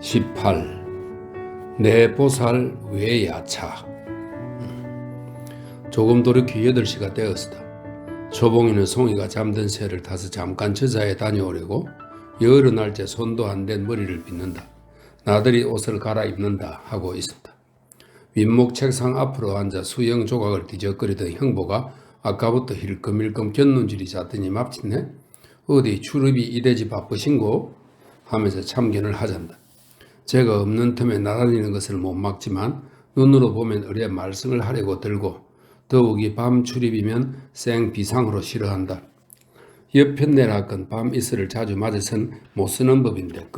18. 내 보살 외야차. 조금 돌이켜 8시가 되었다. 초봉이는 송이가 잠든 새를 타서 잠깐 저자에 다녀오려고 여러 날째 손도 안 댄 머리를 빗는다. 나들이 옷을 갈아입는다 하고 있었다. 윗목 책상 앞으로 앉아 수영 조각을 뒤적거리던 형보가 아까부터 힐끔힐끔 곁눈질이 잤더니 맙치네. 어디 출입이 이대지 바쁘신고? 하면서 참견을 하잔다. 제가 없는 틈에 날아다니는 것을 못 막지만 눈으로 보면 의뢰 말썽을 하려고 들고 더욱이 밤 출입이면 생 비상으로 싫어한다. 옆편 내놨건 밤 이슬을 자주 맞아선 못 쓰는 법인데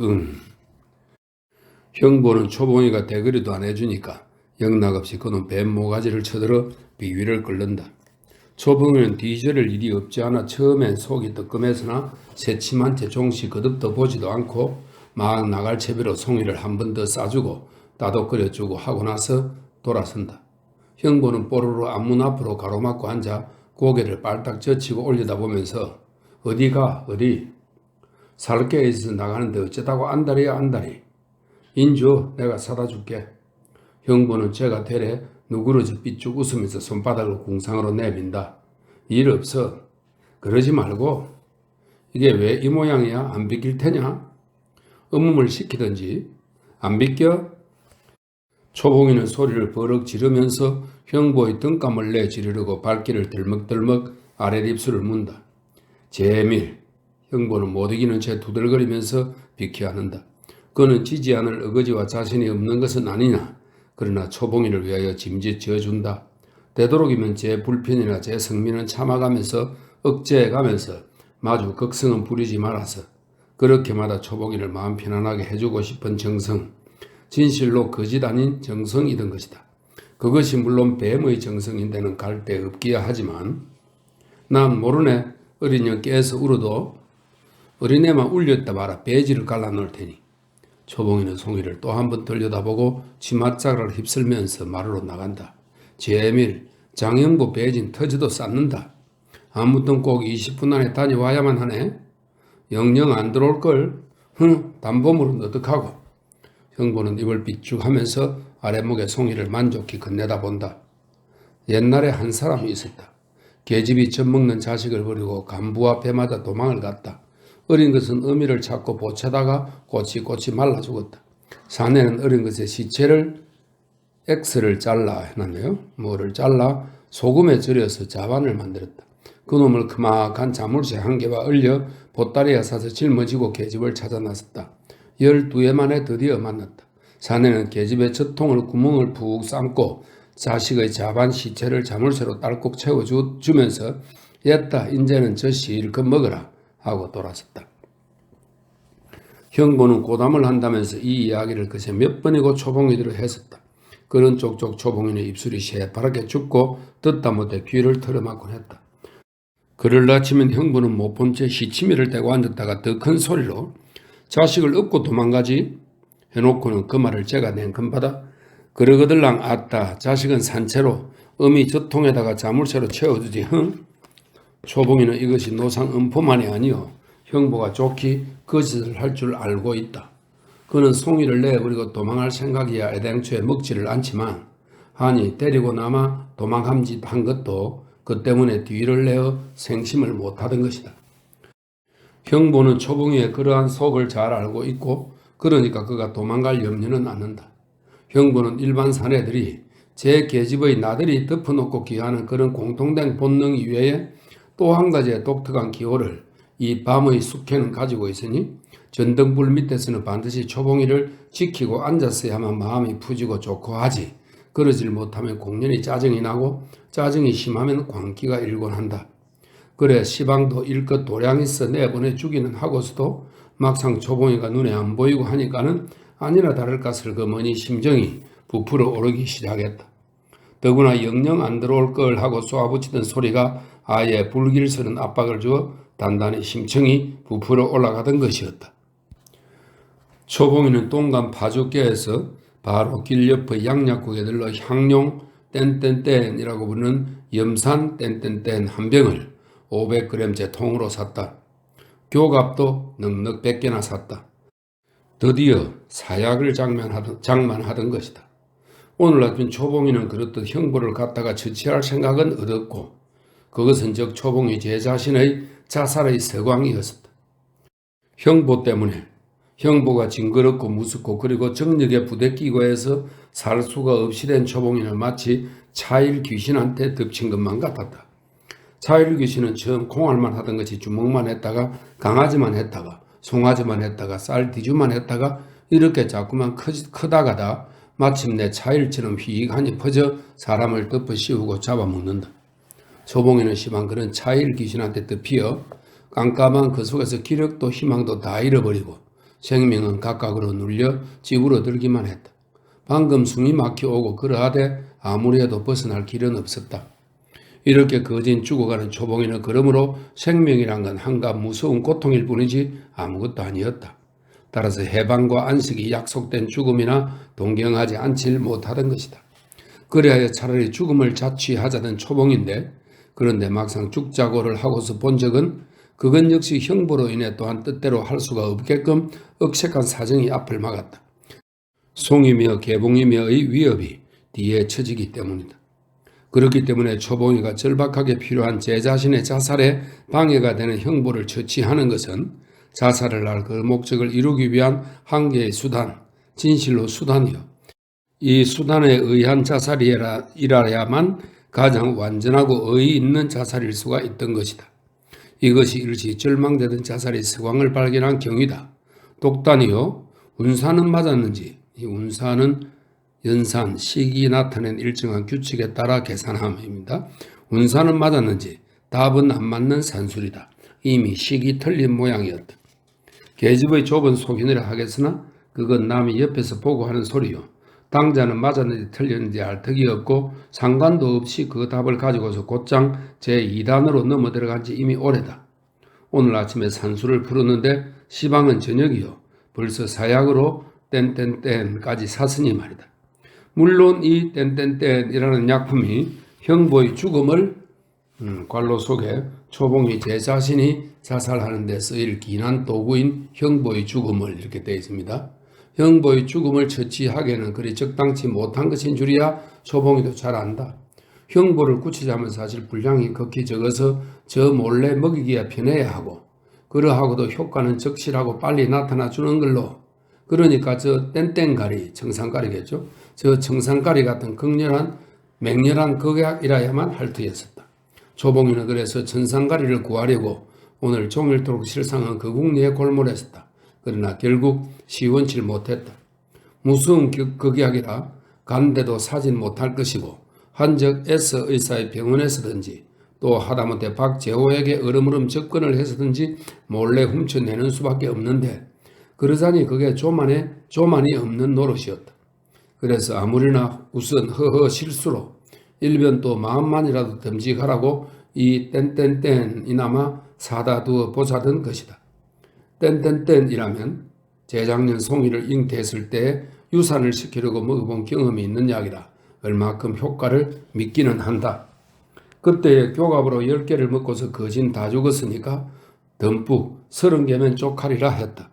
형보는 초봉이가 대거리도 안 해주니까 영락없이 그놈 뱀 모가지를 쳐들어 비위를 끓는다. 초봉이는 뒤저릴 일이 없지 않아 처음엔 속이 뜨끔해서나 새침한 채 종시 거듭도 보지도 않고 막 나갈 채비로 송이를 한 번 더 싸주고 따독거려주고 하고 나서 돌아선다. 형보는 뽀로로 앞문 앞으로 가로막고 앉아 고개를 빨딱 젖히고 올려다보면서 어디가 어디? 살게에서 나가는데 어쩌다고 안달이야 안달이. 인주 내가 사다 줄게. 형보는 제가 되레 누그러져 삐쭉 웃으면서 손바닥을 궁상으로 내민다. 일 없어. 그러지 말고. 이게 왜 이 모양이야? 안 비킬 테냐? 음음을 시키든지. 안 비껴? 초봉이는 소리를 버럭 지르면서 형보의 등감을 내지르려고 발길을 들먹들먹 아랫입술을 문다. 제밀. 형보는 못 이기는 채 두들거리면서 비켜 하는다. 그는 지지 않을 어거지와 자신이 없는 것은 아니냐. 그러나 초봉이를 위하여 짐짓 지어준다. 되도록이면 제 불편이나 제 성미는 참아가면서 억제해가면서 마주 극성은 부리지 말아서 그렇게마다 초봉이를 마음 편안하게 해주고 싶은 정성, 진실로 거짓 아닌 정성이던 것이다. 그것이 물론 뱀의 정성인데는 갈 데 없기야 하지만 난 모르네. 어린 년 깨서 울어도 어린애만 울렸다 마라 배지를 갈라놓을 테니. 초봉이는 송이를 또 한 번 들여다보고 치맛자락을 휩쓸면서 마루로 나간다. 제밀, 장영부 배진 터지도 쌓는다. 아무튼 꼭 20분 안에 다녀와야만 하네. 영영 안 들어올걸. 단범으로 너득하고. 형보는 입을 삐죽하면서 아랫목에 송이를 만족히 건네다 본다. 옛날에 한 사람이 있었다. 계집이 젖먹는 자식을 버리고 간부와 배마다 도망을 갔다. 어린 것은 어미를 찾고 보채다가 꼬치꼬치 말라 죽었다. 사내는 어린 것의 시체를 X를 잘라 해놨네요. 뭐를 잘라 소금에 절여서 자반을 만들었다. 그놈을 크막한 자물쇠 한 개와 얼려 보따리에 싸서 짊어지고 계집을 찾아 나섰다. 12해 만에 드디어 만났다. 사내는 계집의 젖통을 구멍을 푹 삶고 자식의 자반 시체를 자물쇠로 딸꾹 채워주면서 옛다 인제는 저 실컷 먹어라 하고 돌아섰다. 형보는 고담을 한다면서 이 이야기를 그새 몇 번이고 초봉이들을 했었다. 그런 쪽쪽 초봉이는 입술이 새파랗게 춥고 듣다 못해 귀를 털어막곤 했다. 그를 다치면 형부는 못 본 채 시치미를 대고 앉았다가 더 큰 소리로 자식을 업고 도망가지 해놓고는 그 말을 제가 냉큼받아 그러거들랑 아따 자식은 산채로 어미 젖통에다가 자물쇠로 채워주지 초봉이는 이것이 노상 음포만이 아니오. 형보가 좋기 거짓을 할 줄 알고 있다. 그는 송이를 내버리고 도망할 생각이야 애당초에 먹지를 않지만 하니 때리고 남아 도망함짓 한 것도 그 때문에 뒤를 내어 생심을 못하던 것이다. 형보는 초봉이의 그러한 속을 잘 알고 있고 그러니까 그가 도망갈 염려는 않는다. 형보는 일반 사내들이 제 계집의 나들이 덮어놓고 기하는 그런 공통된 본능 이외에 또 한 가지의 독특한 기호를 이 밤의 숙회는 가지고 있으니 전등불 밑에서는 반드시 초봉이를 지키고 앉았어야만 마음이 푸지고 좋고 하지. 그러질 못하면 공연히 짜증이 나고 짜증이 심하면 광기가 일곤 한다. 그래 시방도 일껏 도량 있어 내보내주기는 하고서도 막상 초봉이가 눈에 안 보이고 하니까는 아니나 다를까 슬그머니 심정이 부풀어 오르기 시작했다. 더구나 영영 안 들어올 걸 하고 쏘아붙이던 소리가 아예 불길스런 압박을 주어 단단히 심청이 부풀어 올라가던 것이었다. 초봉이는 동간 파주께에서 바로 길 옆의 양약국에 들러 향룡 땡땡땡이라고 부르는 염산 땡땡땡 한 병을 500g째 통으로 샀다. 교갑도 넉넉 100개나 샀다. 드디어 사약을 장만하던 것이다. 오늘 아침 초봉이는 그렇듯 형보를 갖다가 처치할 생각은 얻었고 그것은 즉 초봉이 제 자신의 자살의 서광이었었다. 형보 때문에 형보가 징그럽고 무섭고 그리고 정력에 부대끼고 해서 살 수가 없이 된 초봉이는 마치 차일 귀신한테 덮친 것만 같았다. 차일 귀신은 처음 콩알만 하던 것이 주먹만 했다가 강아지만 했다가 송아지만 했다가 쌀 뒤주만 했다가 이렇게 자꾸만 크다가다 마침내 차일처럼 휘익하니 퍼져 사람을 덮어 씌우고 잡아먹는다. 초봉이는 심한 그런 차일 귀신한테 덮여 깜깜한 그 속에서 기력도 희망도 다 잃어버리고 생명은 각각으로 눌려 집으로 들기만 했다. 방금 숨이 막혀오고 그러하되 아무리 해도 벗어날 길은 없었다. 이렇게 거진 죽어가는 초봉이는 그러므로 생명이란 건 한갓 무서운 고통일 뿐이지 아무것도 아니었다. 따라서 해방과 안식이 약속된 죽음이나 동경하지 않질 못하던 것이다. 그래야 차라리 죽음을 자취하자던 초봉인데 그런데 막상 죽자고를 하고서 본 적은 그건 역시 형보로 인해 또한 뜻대로 할 수가 없게끔 억색한 사정이 앞을 막았다. 송이며 개봉이며의 위협이 뒤에 처지기 때문이다. 그렇기 때문에 초봉이가 절박하게 필요한 제 자신의 자살에 방해가 되는 형보를 처치하는 것은 자살을 할 그 목적을 이루기 위한 한계의 수단, 진실로 수단이요. 이 수단에 의한 자살이라야만 가장 완전하고 의의 있는 자살일 수가 있던 것이다. 이것이 일시 절망되던 자살의 서광을 발견한 경위다. 독단이요. 운사는 맞았는지, 이 운사는 연산, 시기 나타낸 일정한 규칙에 따라 계산함입니다. 운사는 맞았는지 답은 안 맞는 산술이다. 이미 시기 틀린 모양이었다. 계집의 좁은 속인이라 하겠으나 그건 남이 옆에서 보고 하는 소리요. 당자는 맞았는지 틀렸는지 알 턱이 없고 상관도 없이 그 답을 가지고서 곧장 제2단으로 넘어 들어간 지 이미 오래다. 오늘 아침에 산수를 풀었는데 시방은 저녁이요. 벌써 사약으로 땡땡땡까지 샀으니 말이다. 물론 이 땡땡땡이라는 약품이 형보의 죽음을 관로 속에 초봉이 제 자신이 자살하는 데 쓰일 기난 도구인 형보의 죽음을 이렇게 되어 있습니다. 형보의 죽음을 처치하기에는 그리 적당치 못한 것인 줄이야 초봉이도 잘 안다. 형보를 굳히자면 사실 분량이 극히 적어서 저 몰래 먹이기야 편해야 하고 그러하고도 효과는 적실하고 빨리 나타나 주는 걸로 그러니까 저 땡땡가리, 청산가리겠죠. 저 청산가리 같은 극렬한 맹렬한 극약이라야만 할 터였었다. 초봉이는 그래서 청산가리를 구하려고 오늘 종일토록 실상은 그 국리에 골몰했었다. 그러나 결국 시원치 못했다. 무서운 극약이라 간데도 사진 못할 것이고 한적 S 의사의 병원에서든지 또 하다못해 박재호에게 으름으름 접근을 해서든지 몰래 훔쳐내는 수밖에 없는데 그러자니 그게 조만이 없는 노릇이었다. 그래서 아무리나 우선 허허 실수로 일변 또 마음만이라도 듬직하라고 이 땡땡땡이나마 사다 두어 보자던 것이다. 땡땡땡이라면 재작년 송이를 잉태했을 때 유산을 시키려고 먹어본 경험이 있는 약이라 얼마큼 효과를 믿기는 한다. 그때 교갑으로 10개를 먹고서 거진 다 죽었으니까 듬뿍 30개면 쪽하리라 했다.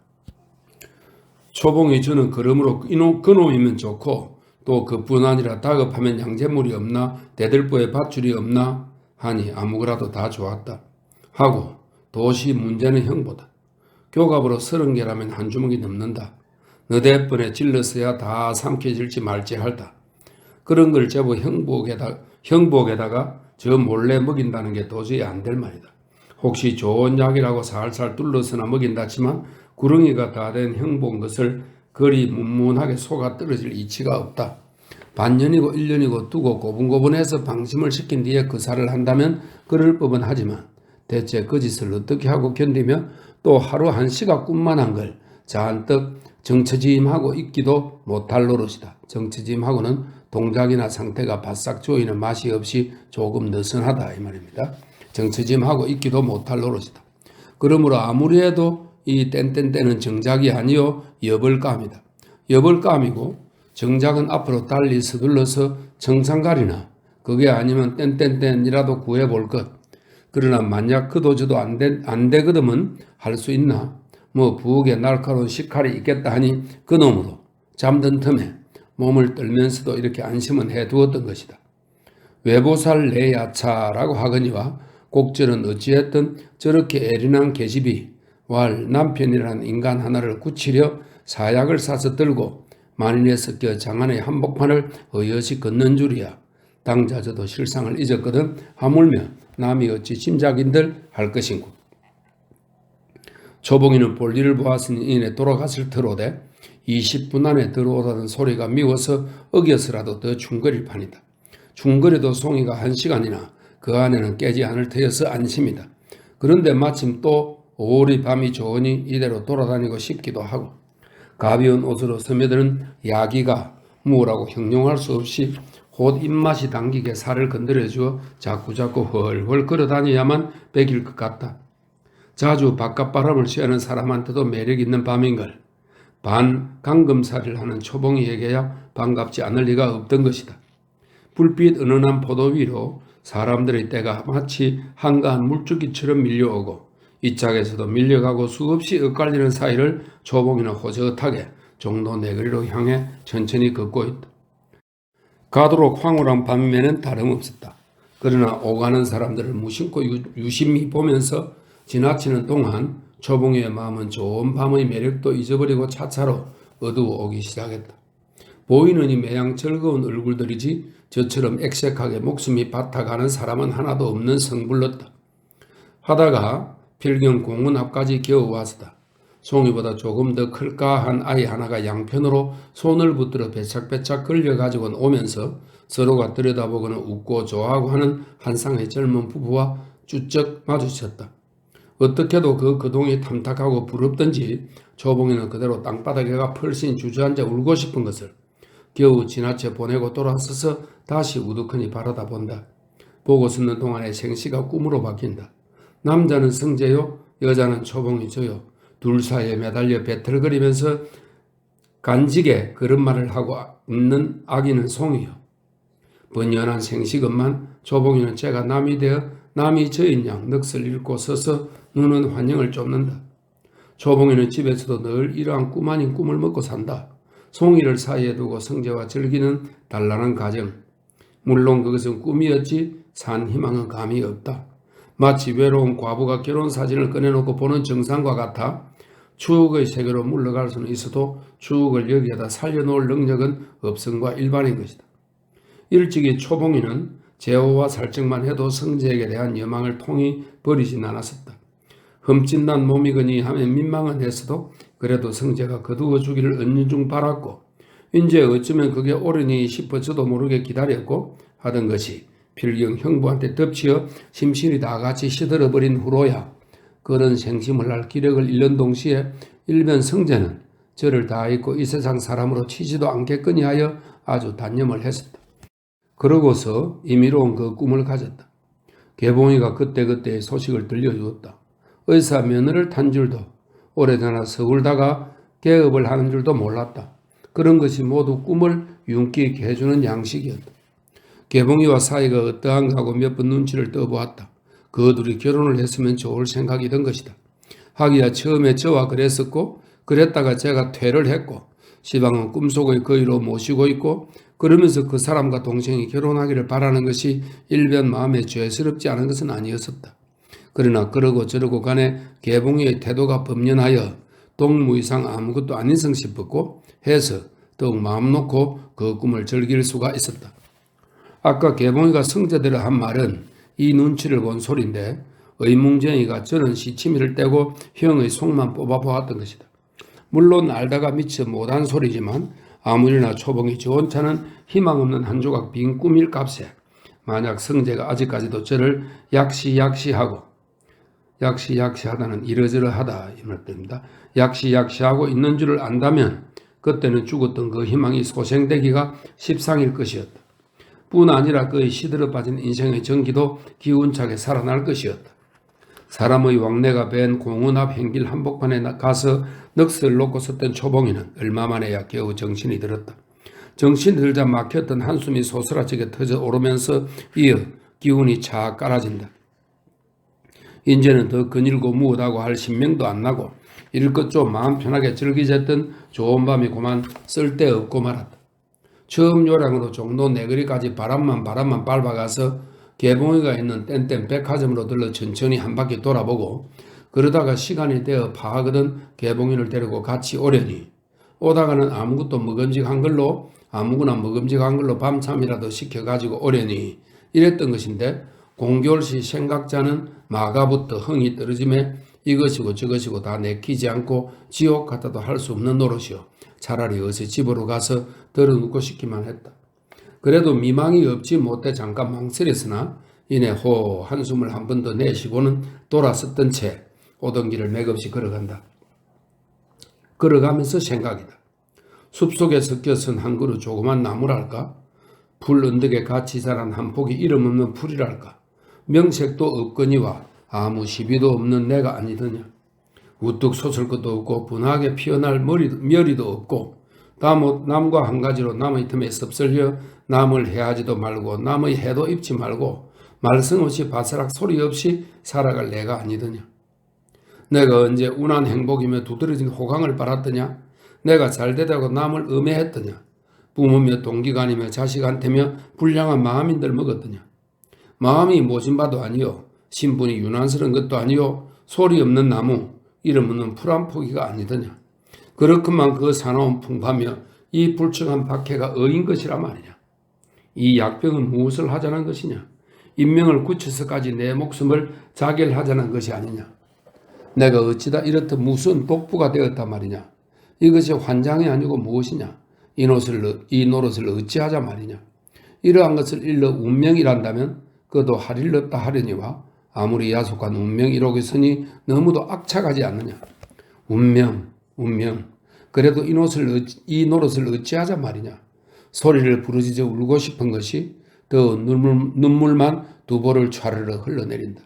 초봉이 저는 그러므로 그놈이면 좋고 또 그뿐 아니라 다급하면 양재물이 없나 대들보에 밧줄이 없나 하니 아무거라도 다 좋았다. 하고 도시 문제는 형보다. 교갑으로 30개라면 한 주먹이 넘는다. 너댓번에 질렀어야 다 삼켜질지 말지 할다. 그런 걸 제법 형복에다가 저 몰래 먹인다는 게 도저히 안 될 말이다. 혹시 좋은 약이라고 살살 둘러서나 먹인다지만 구렁이가 다 된 형본 것을 그리 문문하게 속아 떨어질 이치가 없다. 반년이고 1년이고 두고 고분고분해서 방심을 시킨 뒤에 그사를 한다면 그럴 법은 하지만 대체 그 짓을 어떻게 하고 견디며 또 하루 한시가 꿈만한 걸 잔뜩 정처짐하고 있기도 못할 노릇이다. 정처짐하고는 동작이나 상태가 바싹 조이는 맛이 없이 조금 느슨하다 이 말입니다. 정처짐하고 있기도 못할 노릇이다. 그러므로 아무리 해도 이 땡땡땡은 정작이 아니요 여벌감이다. 여벌감이고 정작은 앞으로 달리 서둘러서 청산가리나 그게 아니면 땡땡땡이라도 구해볼 것. 그러나 만약 그도 저도 안 되거든 할 수 있나? 부엌에 날카로운 식칼이 있겠다 하니 그놈으로 잠든 틈에 몸을 떨면서도 이렇게 안심은 해두었던 것이다. 외보살 내야차라고 하거니와 곡절은 어찌했든 저렇게 애린한 계집이 왈 남편이라는 인간 하나를 굳히려 사약을 싸서 들고 만인에 섞여 장안의 한복판을 어여시 걷는 줄이야. 당자 저도 실상을 잊었거든 하물며 남이 어찌 짐작인들 할 것인고. 초봉이는 볼일을 보았으니 이내 돌아갔을 터로되 20분 안에 들어오라는 소리가 미워서 어겨서라도 더 중거릴 판이다. 중거려도 송이가 1시간이나 그 안에는 깨지 않을 터여서 안심이다. 그런데 마침 또 오리 밤이 좋으니 이대로 돌아다니고 싶기도 하고 가벼운 옷으로 스며드는 야기가 무엇라고 형용할 수 없이 곧 입맛이 당기게 살을 건드려주어 자꾸자꾸 헐헐 걸어다녀야만 배길 것 같다. 자주 바깥바람을 쐬는 사람한테도 매력있는 밤인걸. 반 강금살이를 하는 초봉이에게야 반갑지 않을 리가 없던 것이다. 불빛 은은한 포도 위로 사람들의 때가 마치 한가한 물줄기처럼 밀려오고 이 짝에서도 밀려가고 수없이 엇갈리는 사이를 초봉이는 호젓하게 종로 내거리로 향해 천천히 걷고 있다. 가도록 황홀한 밤임에는 다름없었다. 그러나 오가는 사람들을 무심코 유심히 보면서 지나치는 동안 초봉이의 마음은 좋은 밤의 매력도 잊어버리고 차차로 어두워오기 시작했다. 보이는 이 매양 즐거운 얼굴들이지 저처럼 액색하게 목숨이 바타가는 사람은 하나도 없는 성불렀다. 하다가 필경 공원 앞까지 겨우 왔었다. 송이보다 조금 더 클까 한 아이 하나가 양편으로 손을 붙들어 배착배착 걸려가지고 오면서 서로가 들여다보고는 웃고 좋아하고 하는 한 쌍의 젊은 부부와 쭈쩍 마주쳤다. 어떻게도 그 거동이 탐탁하고 부럽던지 초봉이는 그대로 땅바닥에가 펄씬 주저앉아 울고 싶은 것을 겨우 지나쳐 보내고 돌아서서 다시 우두커니 바라다 본다. 보고 서는 동안에 생시가 꿈으로 바뀐다. 남자는 성재요, 여자는 초봉이죠요. 둘 사이에 매달려 배틀거리면서 간직에 그런 말을 하고 있는 아기는 송이요. 번연한 생시건만 초봉이는 제가 남이 되어 남이 저인 양 넋을 잃고 서서 눈은 환영을 쫓는다. 초봉이는 집에서도 늘 이러한 꿈 아닌 꿈을 먹고 산다. 송이를 사이에 두고 성재와 즐기는 단란한 가정. 물론 그것은 꿈이었지 산 희망은 감이 없다. 마치 외로운 과부가 결혼 사진을 꺼내놓고 보는 정상과 같아 추억의 세계로 물러갈 수는 있어도 추억을 여기에다 살려놓을 능력은 없음과 일반인 것이다. 일찍이 초봉이는 제호와 살증만 해도 성재에게 대한 여망을 통히 버리진 않았었다. 흠집난 몸이거니 하면 민망은 했어도 그래도 성재가 거두어 주기를 은연중 바랐고 이제 어쩌면 그게 옳으니 싶어 저도 모르게 기다렸고 하던 것이 필경 형부한테 덮치어 심신이 다 같이 시들어버린 후로야 그런 생심을 할 기력을 잃는 동시에 일변 성재는 저를 다 잊고 이 세상 사람으로 치지도 않겠거니 하여 아주 단념을 했었다. 그러고서 임의로운 그 꿈을 가졌다. 개봉이가 그때그때의 소식을 들려주었다. 의사 면허를 탄 줄도 오래전에 서울다가 개업을 하는 줄도 몰랐다. 그런 것이 모두 꿈을 윤기 있게 해주는 양식이었다. 개봉이와 사이가 어떠한가 하고 몇 번 눈치를 떠보았다. 그 둘이 결혼을 했으면 좋을 생각이 든 것이다. 하기야 처음에 저와 그랬었고 그랬다가 제가 퇴를 했고 시방은 꿈속의 거위로 모시고 있고 그러면서 그 사람과 동생이 결혼하기를 바라는 것이 일변 마음에 죄스럽지 않은 것은 아니었었다. 그러나 그러고 저러고 간에 개봉이의 태도가 범연하여 동무이상 아무것도 아닌성 싶었고 해서 더욱 마음 놓고 그 꿈을 즐길 수가 있었다. 아까 개봉이가 성재대로 한 말은 이 눈치를 본 소리인데 의뭉쟁이가 저는 시치미를 떼고 형의 속만 뽑아보았던 것이다. 물론 알다가 미처 못한 소리지만 아무리나 초봉이 좋은 차는 희망 없는 한 조각 빈 꿈일 값에 만약 성재가 아직까지도 저를 약시하다는 이러저러하다 이 말입니다. 약시하고 있는 줄을 안다면 그때는 죽었던 그 희망이 소생되기가 십상일 것이었다. 뿐 아니라 그의 시들어 빠진 인생의 전기도 기운차게 살아날 것이었다. 사람의 왕래가 밴 공원 앞 행길 한복판에 가서 넋을 놓고 섰던 초봉이는 얼마만에야 겨우 정신이 들었다. 정신이 들자 막혔던 한숨이 소스라치게 터져 오르면서 이어 기운이 착 깔아진다. 이제는 더 거닐고 무엇하고 할 신명도 안 나고 일껏 좀 마음 편하게 즐기셨던 좋은 밤이 그만 쓸데없고 말았다. 처음 요량으로 종로 내거리까지 바람만 밟아가서 개봉이가 있는 땡땡 백화점으로 들러 천천히 한 바퀴 돌아보고 그러다가 시간이 되어 파하거든 개봉이를 데리고 같이 오려니 오다가는 아무것도 먹음직한 걸로 아무거나 먹음직한 걸로 밤참이라도 시켜가지고 오려니 이랬던 것인데 공교올시 생각자는 마가부터 흥이 떨어짐에 이것이고 저것이고 다 내키지 않고 지옥 같아도 할 수 없는 노릇이요. 차라리 어서 집으로 가서 덜어눕고 싶기만 했다. 그래도 미망이 없지 못해 잠깐 망설였으나 이내 호 한숨을 한 번 더 내쉬고는 돌아섰던 채 오던 길을 맥없이 걸어간다. 걸어가면서 생각이다. 숲속에 섞여선 한 그루 조그만 나무랄까? 풀 언덕에 같이 자란 한 폭이 이름 없는 풀이랄까? 명색도 없거니와 아무 시비도 없는 내가 아니더냐? 우뚝 솟을 것도 없고 분하게 피어날 머리도 없고 남과 한 가지로 남의 틈에 섭설혀 남을 해하지도 말고 남의 해도 입지 말고 말씀 없이 바스락 소리 없이 살아갈 내가 아니더냐? 내가 언제 운한 행복이며 두드러진 호강을 빨았더냐? 내가 잘되다고 남을 음해했더냐? 부모며 동기간이며 자식한테며 불량한 마음인들 먹었더냐? 마음이 모진바도 아니요 신분이 유난스러운 것도 아니요 소리 없는 나무 이름 없는 풀 한 포기가 아니더냐? 그렇구만 그 사나운 풍파며 이 불청한 박해가 어인 것이라 말이냐? 이 약병은 무엇을 하자는 것이냐? 인명을 굳혀서까지 내 목숨을 자결하자는 것이 아니냐? 내가 어찌다 이렇듯 무슨 독부가 되었단 말이냐? 이것이 환장이 아니고 무엇이냐? 이 노릇을 어찌하자 말이냐? 이러한 것을 일러 운명이란다면 그도 할 일 없다 하려니와 아무리 야속한 운명이로겠으니 너무도 악착하지 않느냐? 운명. 그래도 이 노릇을 어찌하자 말이냐? 소리를 부르짖어 울고 싶은 것이 더 눈물만 두 볼을 촤르르 흘러내린다.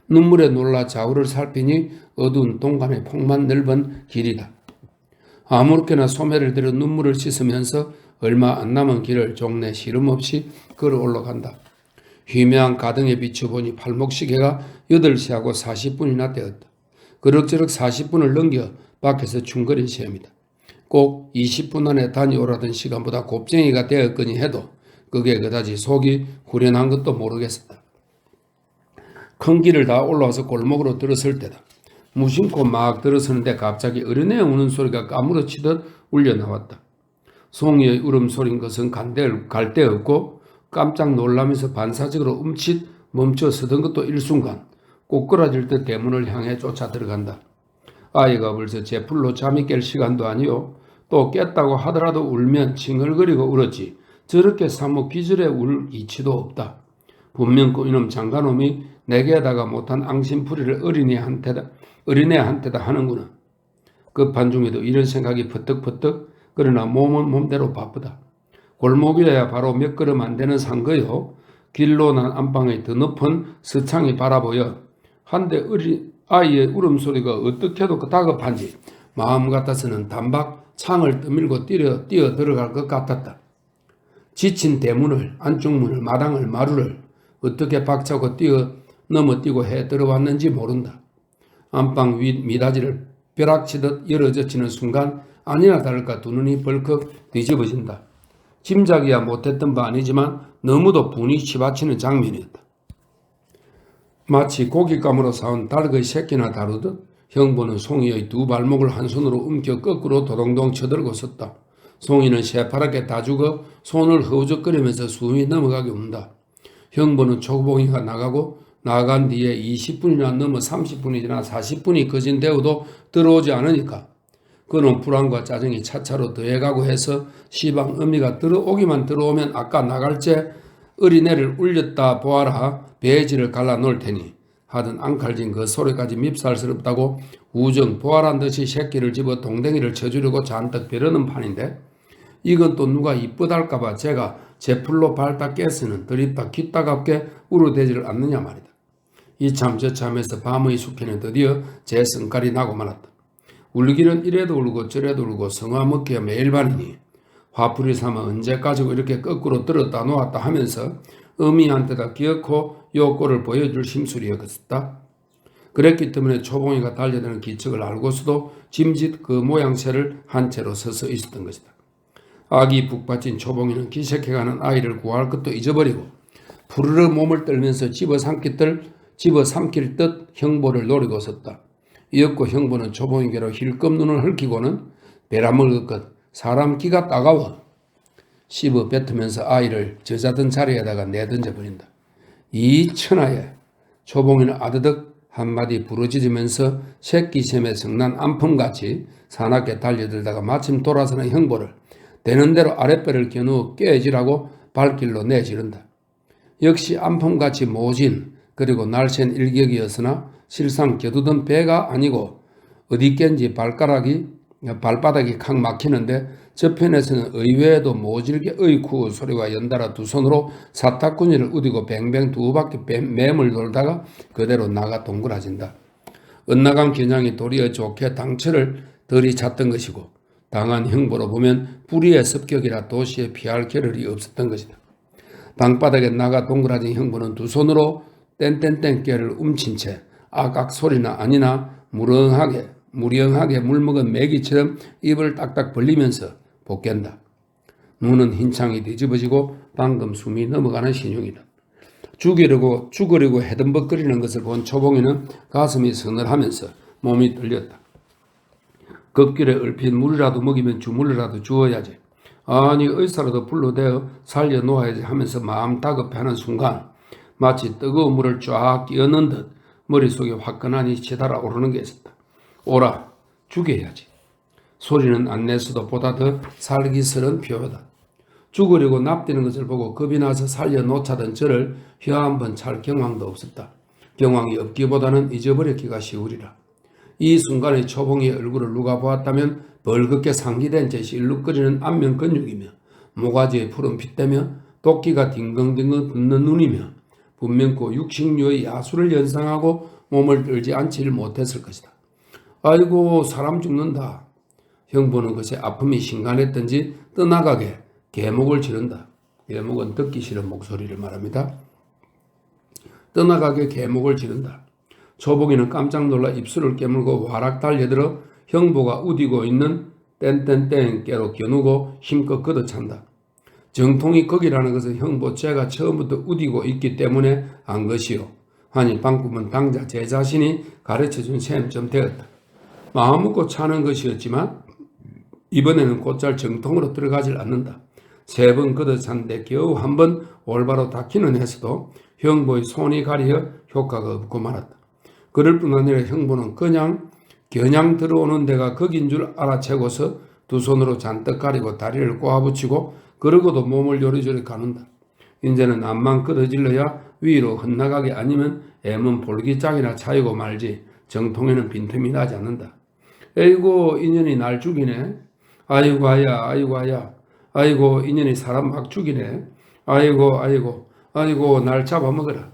눈물에 놀라 좌우를 살피니 어두운 동간의 폭만 넓은 길이다. 아무렇게나 소매를 들어 눈물을 씻으면서 얼마 안 남은 길을 종래 시름 없이 걸어 올라간다. 희미한 가등에 비춰보니 팔목시계가 8시하고 40분이나 되었다. 그럭저럭 40분을 넘겨 밖에서 충거린 셈이다. 꼭 20분 안에 다녀오라던 시간보다 곱쟁이가 되었거니 해도 그게 그다지 속이 후련한 것도 모르겠었다. 큰 길을 다 올라와서 골목으로 들어설 때다. 무심코 막 들어서는데 갑자기 어린애 우는 소리가 까무러치듯 울려 나왔다. 송이의 울음소리인 것은 갈 데 없고 깜짝 놀라면서 반사적으로 움칫 멈춰 서던 것도 일순간 꼬꾸라질 듯 대문을 향해 쫓아 들어간다. 아이가 벌써 제풀로 잠이 깰 시간도 아니요. 또 깼다고 하더라도 울면 칭얼거리고 울었지 저렇게 사뭇 기절해 울 이치도 없다. 분명 그 이놈 장가놈이 내게다가 못한 앙심풀이를 어린애한테다 하는구나. 급한 중에도 이런 생각이 퍼뜩퍼뜩 그러나 몸은 몸대로 바쁘다. 골목이어야 바로 몇 걸음 안 되는 산거요. 길로 난 안방의 더 높은 서창이 바라보여 한데 아이의 울음소리가 어떻게도 다급한지 마음 같아서는 단박 창을 떠밀고 뛰어 들어갈 것 같았다. 지친 대문을 안쪽 문을 마당을 마루를 어떻게 박차고 넘어뛰고 해 들어왔는지 모른다. 안방 윗 미닫이를 벼락치듯 열어젖히는 순간 아니나 다를까 두 눈이 벌컥 뒤집어진다. 짐작이야 못했던 바 아니지만 너무도 분이 치받치는 장면이었다. 마치 고깃감으로 사온 닭의 새끼나 다루듯 형부는 송이의 두 발목을 한 손으로 움켜 거꾸로 도동동 쳐들고 섰다. 송이는 새파랗게 다 죽어 손을 허우적거리면서 숨이 넘어가게 운다. 형부는 초봉이가 나간 뒤에 20분이나 넘어 30분이 지나 40분이 거진 되어도 들어오지 않으니까 그는 불안과 짜증이 차차로 더해가고 해서 시방 어미가 들어오면 아까 나갈째 어린애를 울렸다 보아라 배지를 갈라 놓을 테니 하던 앙칼진 그 소리까지 밉살스럽다고 우정 보아란 듯이 새끼를 집어 동댕이를 쳐주려고 잔뜩 벼르는 판인데 이건 또 누가 이쁘달까봐 제가 제풀로 밟다 깼으는 드립다 깃다갑게 울어대지를 않느냐 말이다. 이참 저참에서 밤의 숲에는 드디어 제 성깔이 나고 말았다. 울기는 이래도 울고 저래도 울고 성화 먹기가 매일 반이니 화풀이 삼아 언제까지고 이렇게 거꾸로 들었다 놓았다 하면서 어미한테다 기어코 요 꼴을 보여줄 심술이었다. 그랬기 때문에 초봉이가 달려드는 기척을 알고서도 짐짓 그 모양새를 한 채로 서서 있었던 것이다. 아기 북받친 초봉이는 기색해가는 아이를 구할 것도 잊어버리고 푸르르 몸을 떨면서 집어삼킬 듯 형보를 노리고 섰다. 이윽고 형보는 초봉이께로 힐끔 눈을 흘키고는 베라먹을 것 사람 기가 따가워 씹어 뱉으면서 아이를 저자던 자리에다가 내던져 버린다. 이 천하에 초봉이는 아드득 한마디 부러지면서 새끼샘에 성난 안품같이 사납게 달려들다가 마침 돌아서는 형보를 되는 대로 아랫배를 겨누어 깨지라고 발길로 내지른다. 역시 안품같이 모진 그리고 날쌘 일격이었으나 실상 겨두던 배가 아니고 어디껜지 발바닥이 칵 막히는데 저편에서는 의외에도 모질게 어이쿠 소리가 연달아 두 손으로 사타구니를 우디고 뱅뱅 두 바퀴 맴을 돌다가 그대로 나가 동그라진다. 엇나간 겨냥이 도리어 좋게 당처를 덜이 찼던 것이고 당한 형보로 보면 뿌리의 습격이라 도시에 피할 겨를이 없었던 것이다. 방바닥에 나가 동그라진 형보는 두 손으로 땡땡땡 깨를 움친 채 악악 소리나 아니나 무령하게 물먹은 메기처럼 입을 딱딱 벌리면서 복갠다. 눈은 흰창이 뒤집어지고 방금 숨이 넘어가는 신용이다. 죽으려고 해든벅거리는 것을 본 초봉이는 가슴이 서늘하면서 몸이 떨렸다. 급길에 얼핏 물이라도 먹이면 주물이라도 주어야지. 아니 의사라도 불러대어 살려놓아야지 하면서 마음 다급해하는 순간 마치 뜨거운 물을 쫙 끼얹는 듯 머릿속에 화끈하니 치달아 오르는 게 있었다. 오라 죽여야지. 소리는 안 냈어도 보다 더 살기스런 표현이다. 죽으려고 납뛰는 것을 보고 겁이 나서 살려놓자던 저를 혀 한 번 찰 경황도 없었다. 경황이 없기보다는 잊어버렸기가 쉬우리라. 이 순간의 초봉이의 얼굴을 누가 보았다면 벌겋게 상기된 채 실룩거리는 안면 근육이며 모가지의 푸른 핏대며 도끼가 딩글딩글 붙는 눈이며 분명코 육식류의 야수를 연상하고 몸을 떨지 않지를 못했을 것이다. 아이고 사람 죽는다. 형보는 것에 아픔이 심간했던지 떠나가게 계목을 지른다. 계목은 듣기 싫은 목소리를 말합니다. 떠나가게 계목을 지른다. 초봉이는 깜짝 놀라 입술을 깨물고 와락 달려들어 형보가 우디고 있는 땡땡땡 깨로 겨누고 힘껏 걷어찬다. 정통이 거기라는 것은 형보 제가 처음부터 우디고 있기 때문에 안 것이요. 하니 방금은 당자 제 자신이 가르쳐준 셈좀 되었다. 마음 먹고 차는 것이었지만 이번에는 곧잘 정통으로 들어가질 않는다. 3번 걷어찬데 겨우 한 번 올바로 닿기는 했어도 형보의 손이 가려 효과가 없고 말았다. 그럴 뿐 아니라 형보는 그냥 겨냥 들어오는 데가 거긴 줄 알아채고서 두 손으로 잔뜩 가리고 다리를 꼬아붙이고 그러고도 몸을 요리조리 가는다. 이제는 암만 끄덕질러야 위로 흩나가게 아니면 애면 볼기장이나 차이고 말지 정통에는 빈틈이 나지 않는다. 에이고 인연이 날 죽이네. 아이고 아야 아이고 아야. 아이고 인연이 사람 막 죽이네. 아이고 날 잡아먹어라.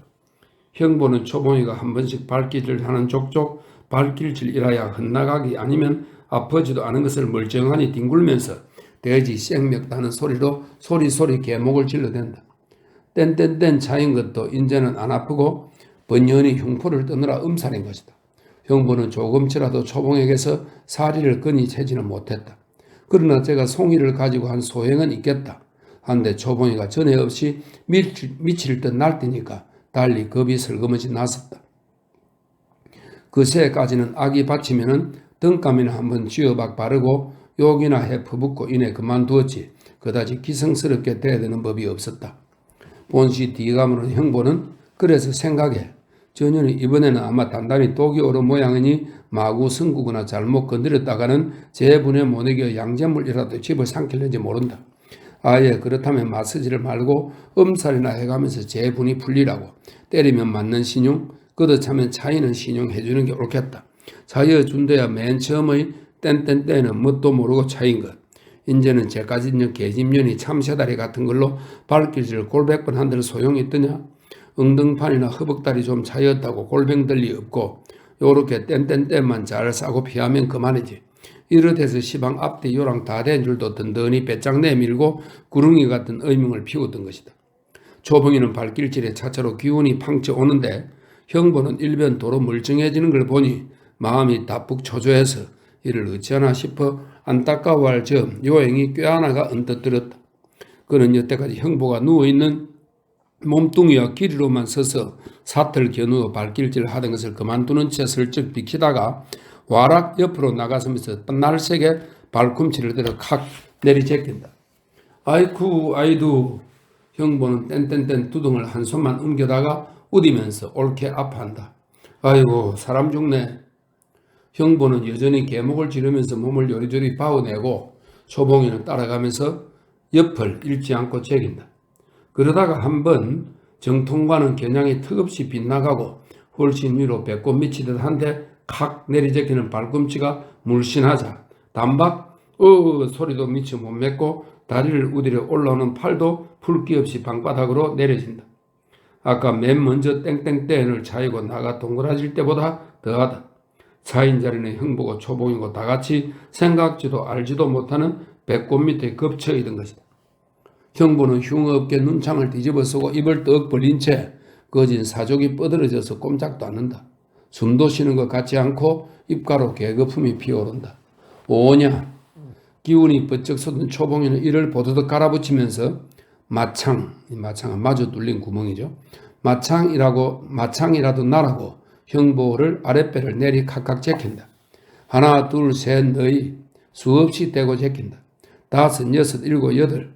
형보는 초봉이가 한 번씩 발길질 하는 족족 발길질이라야 흩나가기 아니면 아프지도 않은 것을 멀쩡하니 뒹굴면서 돼지 생맥다는 소리로 소리소리 계목을 질러댄다. 뗀뗀뗀 차인 것도 이제는 안 아프고 번연히 흉포를 떠느라 음살인 것이다. 형보는 조금치라도 초봉에게서 사리를 끈이 채지는 못했다. 그러나 제가 송이를 가지고 한 소행은 있겠다. 한데 초봉이가 전에 없이 미칠 듯 날뛰니까 달리 겁이 슬그머지 났었다. 그새까지는 악이 받치면은 등감이나 한번 쥐어박 바르고 욕이나 해 퍼붓고 이내 그만두었지 그다지 기성스럽게 대드는 법이 없었다. 본시 뒤감으로는 형보는 그래서 생각해 전혀는 이번에는 아마 단단히 독이 오른 모양이니 마구 승구거나 잘못 건드렸다가는 제분에 못 이겨 양잿물이라도 집어삼킬는지 모른다. 아예 그렇다면 맞서지를 말고 엄살이나 해가면서 제분이 풀리라고 때리면 맞는 신용 걷어차면 차이는 신용해주는 게 옳겠다. 차여준대야 맨 처음의 땡땡땡은 뭣도 모르고 차인 것. 이제는 제까지 있는 계집년이 참새다리 같은 걸로 발길질을 골백번 한들 소용이 있더냐. 엉덩판이나 허벅다리 좀 차였다고 골뱅들리 없고 요렇게 땡땡땡만 잘 싸고 피하면 그만이지. 이렇듯해서 시방 앞뒤 요랑 다 된 줄도 든든히 배짱 내밀고 구릉이 같은 의명을 피우던 것이다. 초봉이는 발길질에 차차로 기운이 팡쳐 오는데 형부는 일변 도로 멀쩡해지는 걸 보니 마음이 다푹 초조해서 이를 어찌하나 싶어 안타까워할 즈음 요행이 꾀하나가 언뜻 들었다. 그는 여태까지 형부가 누워있는 몸뚱이와 길이로만 서서 사틀 겨누어 발길질 하던 것을 그만두는 채 슬쩍 비키다가 와락 옆으로 나가서면서 날색에 발꿈치를 들어 칵 내리제낀다. 아이쿠 아이두. 형부는 뗀뗀뗀 두둥을 한 손만 옮겨다가 우디면서 옳게 아파한다. 아이고 사람 죽네. 형부는 여전히 개목을 지르면서 몸을 요리조리 바워내고 초봉이는 따라가면서 옆을 잃지 않고 제긴다. 그러다가 한번 정통과는 겨냥이 턱없이 빗나가고 훨씬 위로 배꼽 미치듯 한데 칵 내리제끼는 발꿈치가 물씬하자 단박 소리도 미처 못 맺고 다리를 우디려 올라오는 팔도 풀기 없이 방바닥으로 내려진다. 아까 맨 먼저 땡땡땡을 차이고 나가 동그라질 때보다 더하다. 차인 자리는 형부고 초봉이고 다같이 생각지도 알지도 못하는 배꼽 밑에 겹쳐있던 것이다. 형부는 흉없게 눈창을 뒤집어쓰고 입을 떡 벌린 채 거진 사족이 뻗어져서 꼼짝도 않는다. 숨도 쉬는 것 같지 않고 입가로 개거품이 피어오른다. 오냐. 기운이 번쩍 솟은 초봉이는 이를 보드득 갈아붙이면서 마창은 마주 뚫린 구멍이죠. 마창이라도 나라고 형부를 아랫배를 내리 각각 제낀다. 하나 둘 셋 너희 수없이 떼고 제낀다. 다섯 여섯 일곱 여덟.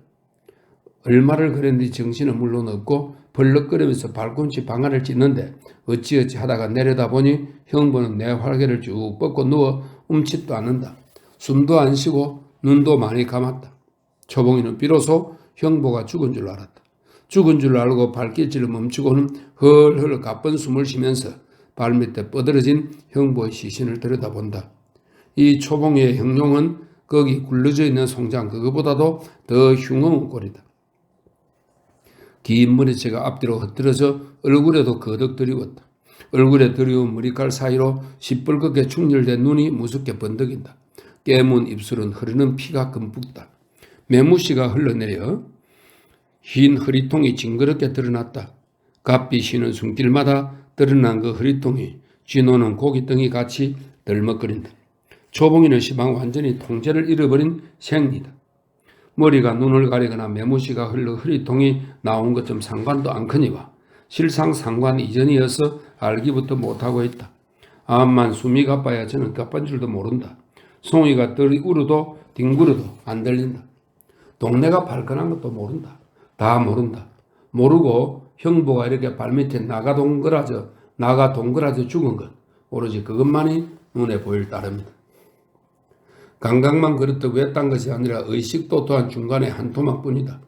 얼마를 그랬는지 정신은 물론 없고 벌럭거리면서 발꿈치 방아를 찢는데 어찌어찌 하다가 내려다보니 형부는 내 활개를 쭉 뻗고 누워 움칫도 않는다. 숨도 안 쉬고 눈도 많이 감았다. 초봉이는 비로소 형부가 죽은 줄 알았다. 죽은 줄 알고 발길질을 멈추고는 헐헐 가쁜 숨을 쉬면서 발밑에 뻗어진 형부의 시신을 들여다본다. 이 초봉이의 형용은 거기 굴러져 있는 송장 그거보다도 더 흉흉한 꼴이다. 긴 머리채가 앞뒤로 흩어져 얼굴에도 거덕 들이웠다. 얼굴에 들이운 머리칼 사이로 시뻘겋게 충혈된 눈이 무섭게 번득인다. 깨문 입술은 흐르는 피가 듬뿍다. 매무씨가 흘러내려 흰 허리통이 징그럽게 드러났다. 갓빛 쉬는 숨길마다 드러난 그 허리통이 쥐노는 고깃덩이 같이 덜먹거린다. 초봉이는 시방 완전히 통제를 잃어버린 생리다. 머리가 눈을 가리거나 매무씨가 흘러 허리통이 나온 것좀 상관도 않거니와 실상 상관 이전이어서 알기부터 못하고 있다. 암만 숨이 가빠야 저는 가쁜 줄도 모른다. 송이가 떨이 울어도 뒹굴어도 안 들린다. 동네가 발끈한 것도 모른다. 다 모른다. 모르고 형부가 이렇게 발밑에 나가 동그라져 죽은 것 오로지 그것만이 눈에 보일 따름이다. 감각만 그렇다고 외딴 것이 아니라 의식도 또한 중간에 한 토막뿐이다.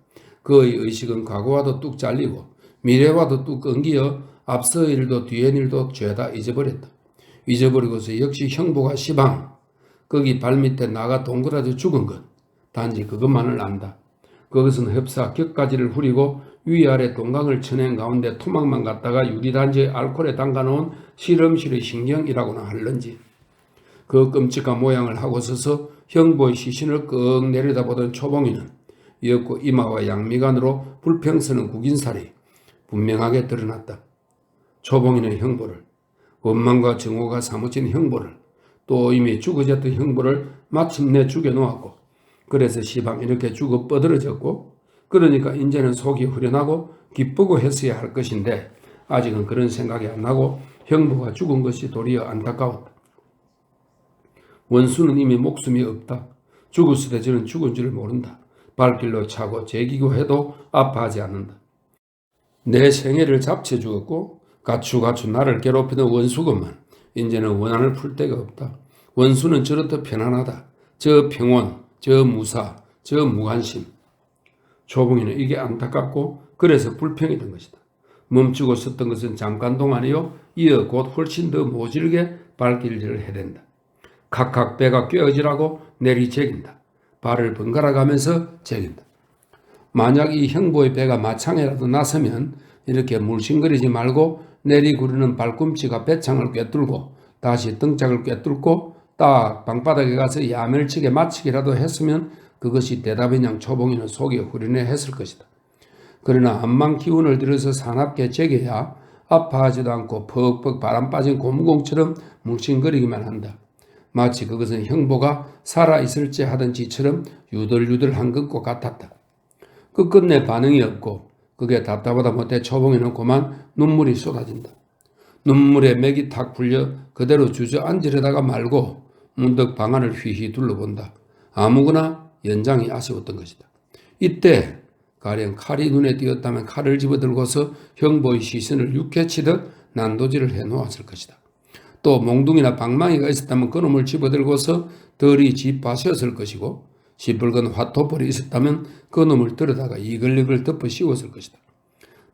그의 의식은 과거와도 뚝 잘리고 미래와도 뚝 끊기어 앞서 일도 뒤의 일도 죄다 잊어버렸다. 잊어버리고서 역시 형부가 시방 거기 발밑에 나가 동그라져 죽은 것 단지 그것만을 안다. 그것은 흡사 격가지를 후리고 위아래 동강을 쳐낸 가운데 토막만 갖다가 유리단지에 알코올에 담가놓은 실험실의 신경이라고나 할런지 그 끔찍한 모양을 하고 서서 형부의 시신을 꺽 내려다보던 초봉이는 이윽고 이마와 양미간으로 불평서는 국인살이 분명하게 드러났다. 초봉이는 형부를 원망과 정오가 사무친 형부를 또 이미 죽어졌던 형부를 마침내 죽여놓았고 그래서 시방 이렇게 죽어 뻗어졌고 그러니까 이제는 속이 후련하고 기쁘고 했어야 할 것인데 아직은 그런 생각이 안 나고 형부가 죽은 것이 도리어 안타까웠다. 원수는 이미 목숨이 없다. 죽었을 때 저는 죽은 줄 모른다. 발길로 차고 제기고 해도 아파하지 않는다. 내 생애를 잡채 주었고 가추 나를 괴롭히던 원수건만 이제는 원한을 풀 데가 없다. 원수는 저렇듯 편안하다. 저 평온, 저 무사, 저 무관심. 초봉이는 이게 안타깝고 그래서 불평이 된 것이다. 멈추고 섰던 것은 잠깐 동안이요. 이어 곧 훨씬 더 모질게 발길질을 해댄다. 각각 배가 꿰어지라고 내리제긴다. 발을 번갈아 가면서 제긴다. 만약 이 형부의 배가 마창에라도 나서면 이렇게 물씬거리지 말고 내리구르는 발꿈치가 배창을 꿰뚫고 다시 등짝을 꿰뚫고 딱 방바닥에 가서 야멸치게 맞추기라도 했으면 그것이 대답인 양 초봉이는 속이 후련해 했을 것이다. 그러나 암만 기운을 들여서 사납게 제겨야 아파하지도 않고 퍽퍽 바람 빠진 고무공처럼 뭉싱거리기만 한다. 마치 그것은 형보가 살아있을지 하던 지처럼 유들유들한 것과 같았다. 끝끝내 반응이 없고 그게 답답하다 못해 초봉이는 그만 눈물이 쏟아진다. 눈물에 맥이 탁 풀려 그대로 주저앉으려다가 말고 문득 방 안을 휘휘 둘러본다. 아무거나 연장이 아쉬웠던 것이다. 이때 가령 칼이 눈에 띄었다면 칼을 집어들고서 형보의 시선을 육해치듯 난도질을 해놓았을 것이다. 또 몽둥이나 방망이가 있었다면 그놈을 집어들고서 덜이 집밭이었을 것이고 시뻘건 화토벌이 있었다면 그놈을 들여다가 이글이글 덮어 씌웠을 것이다.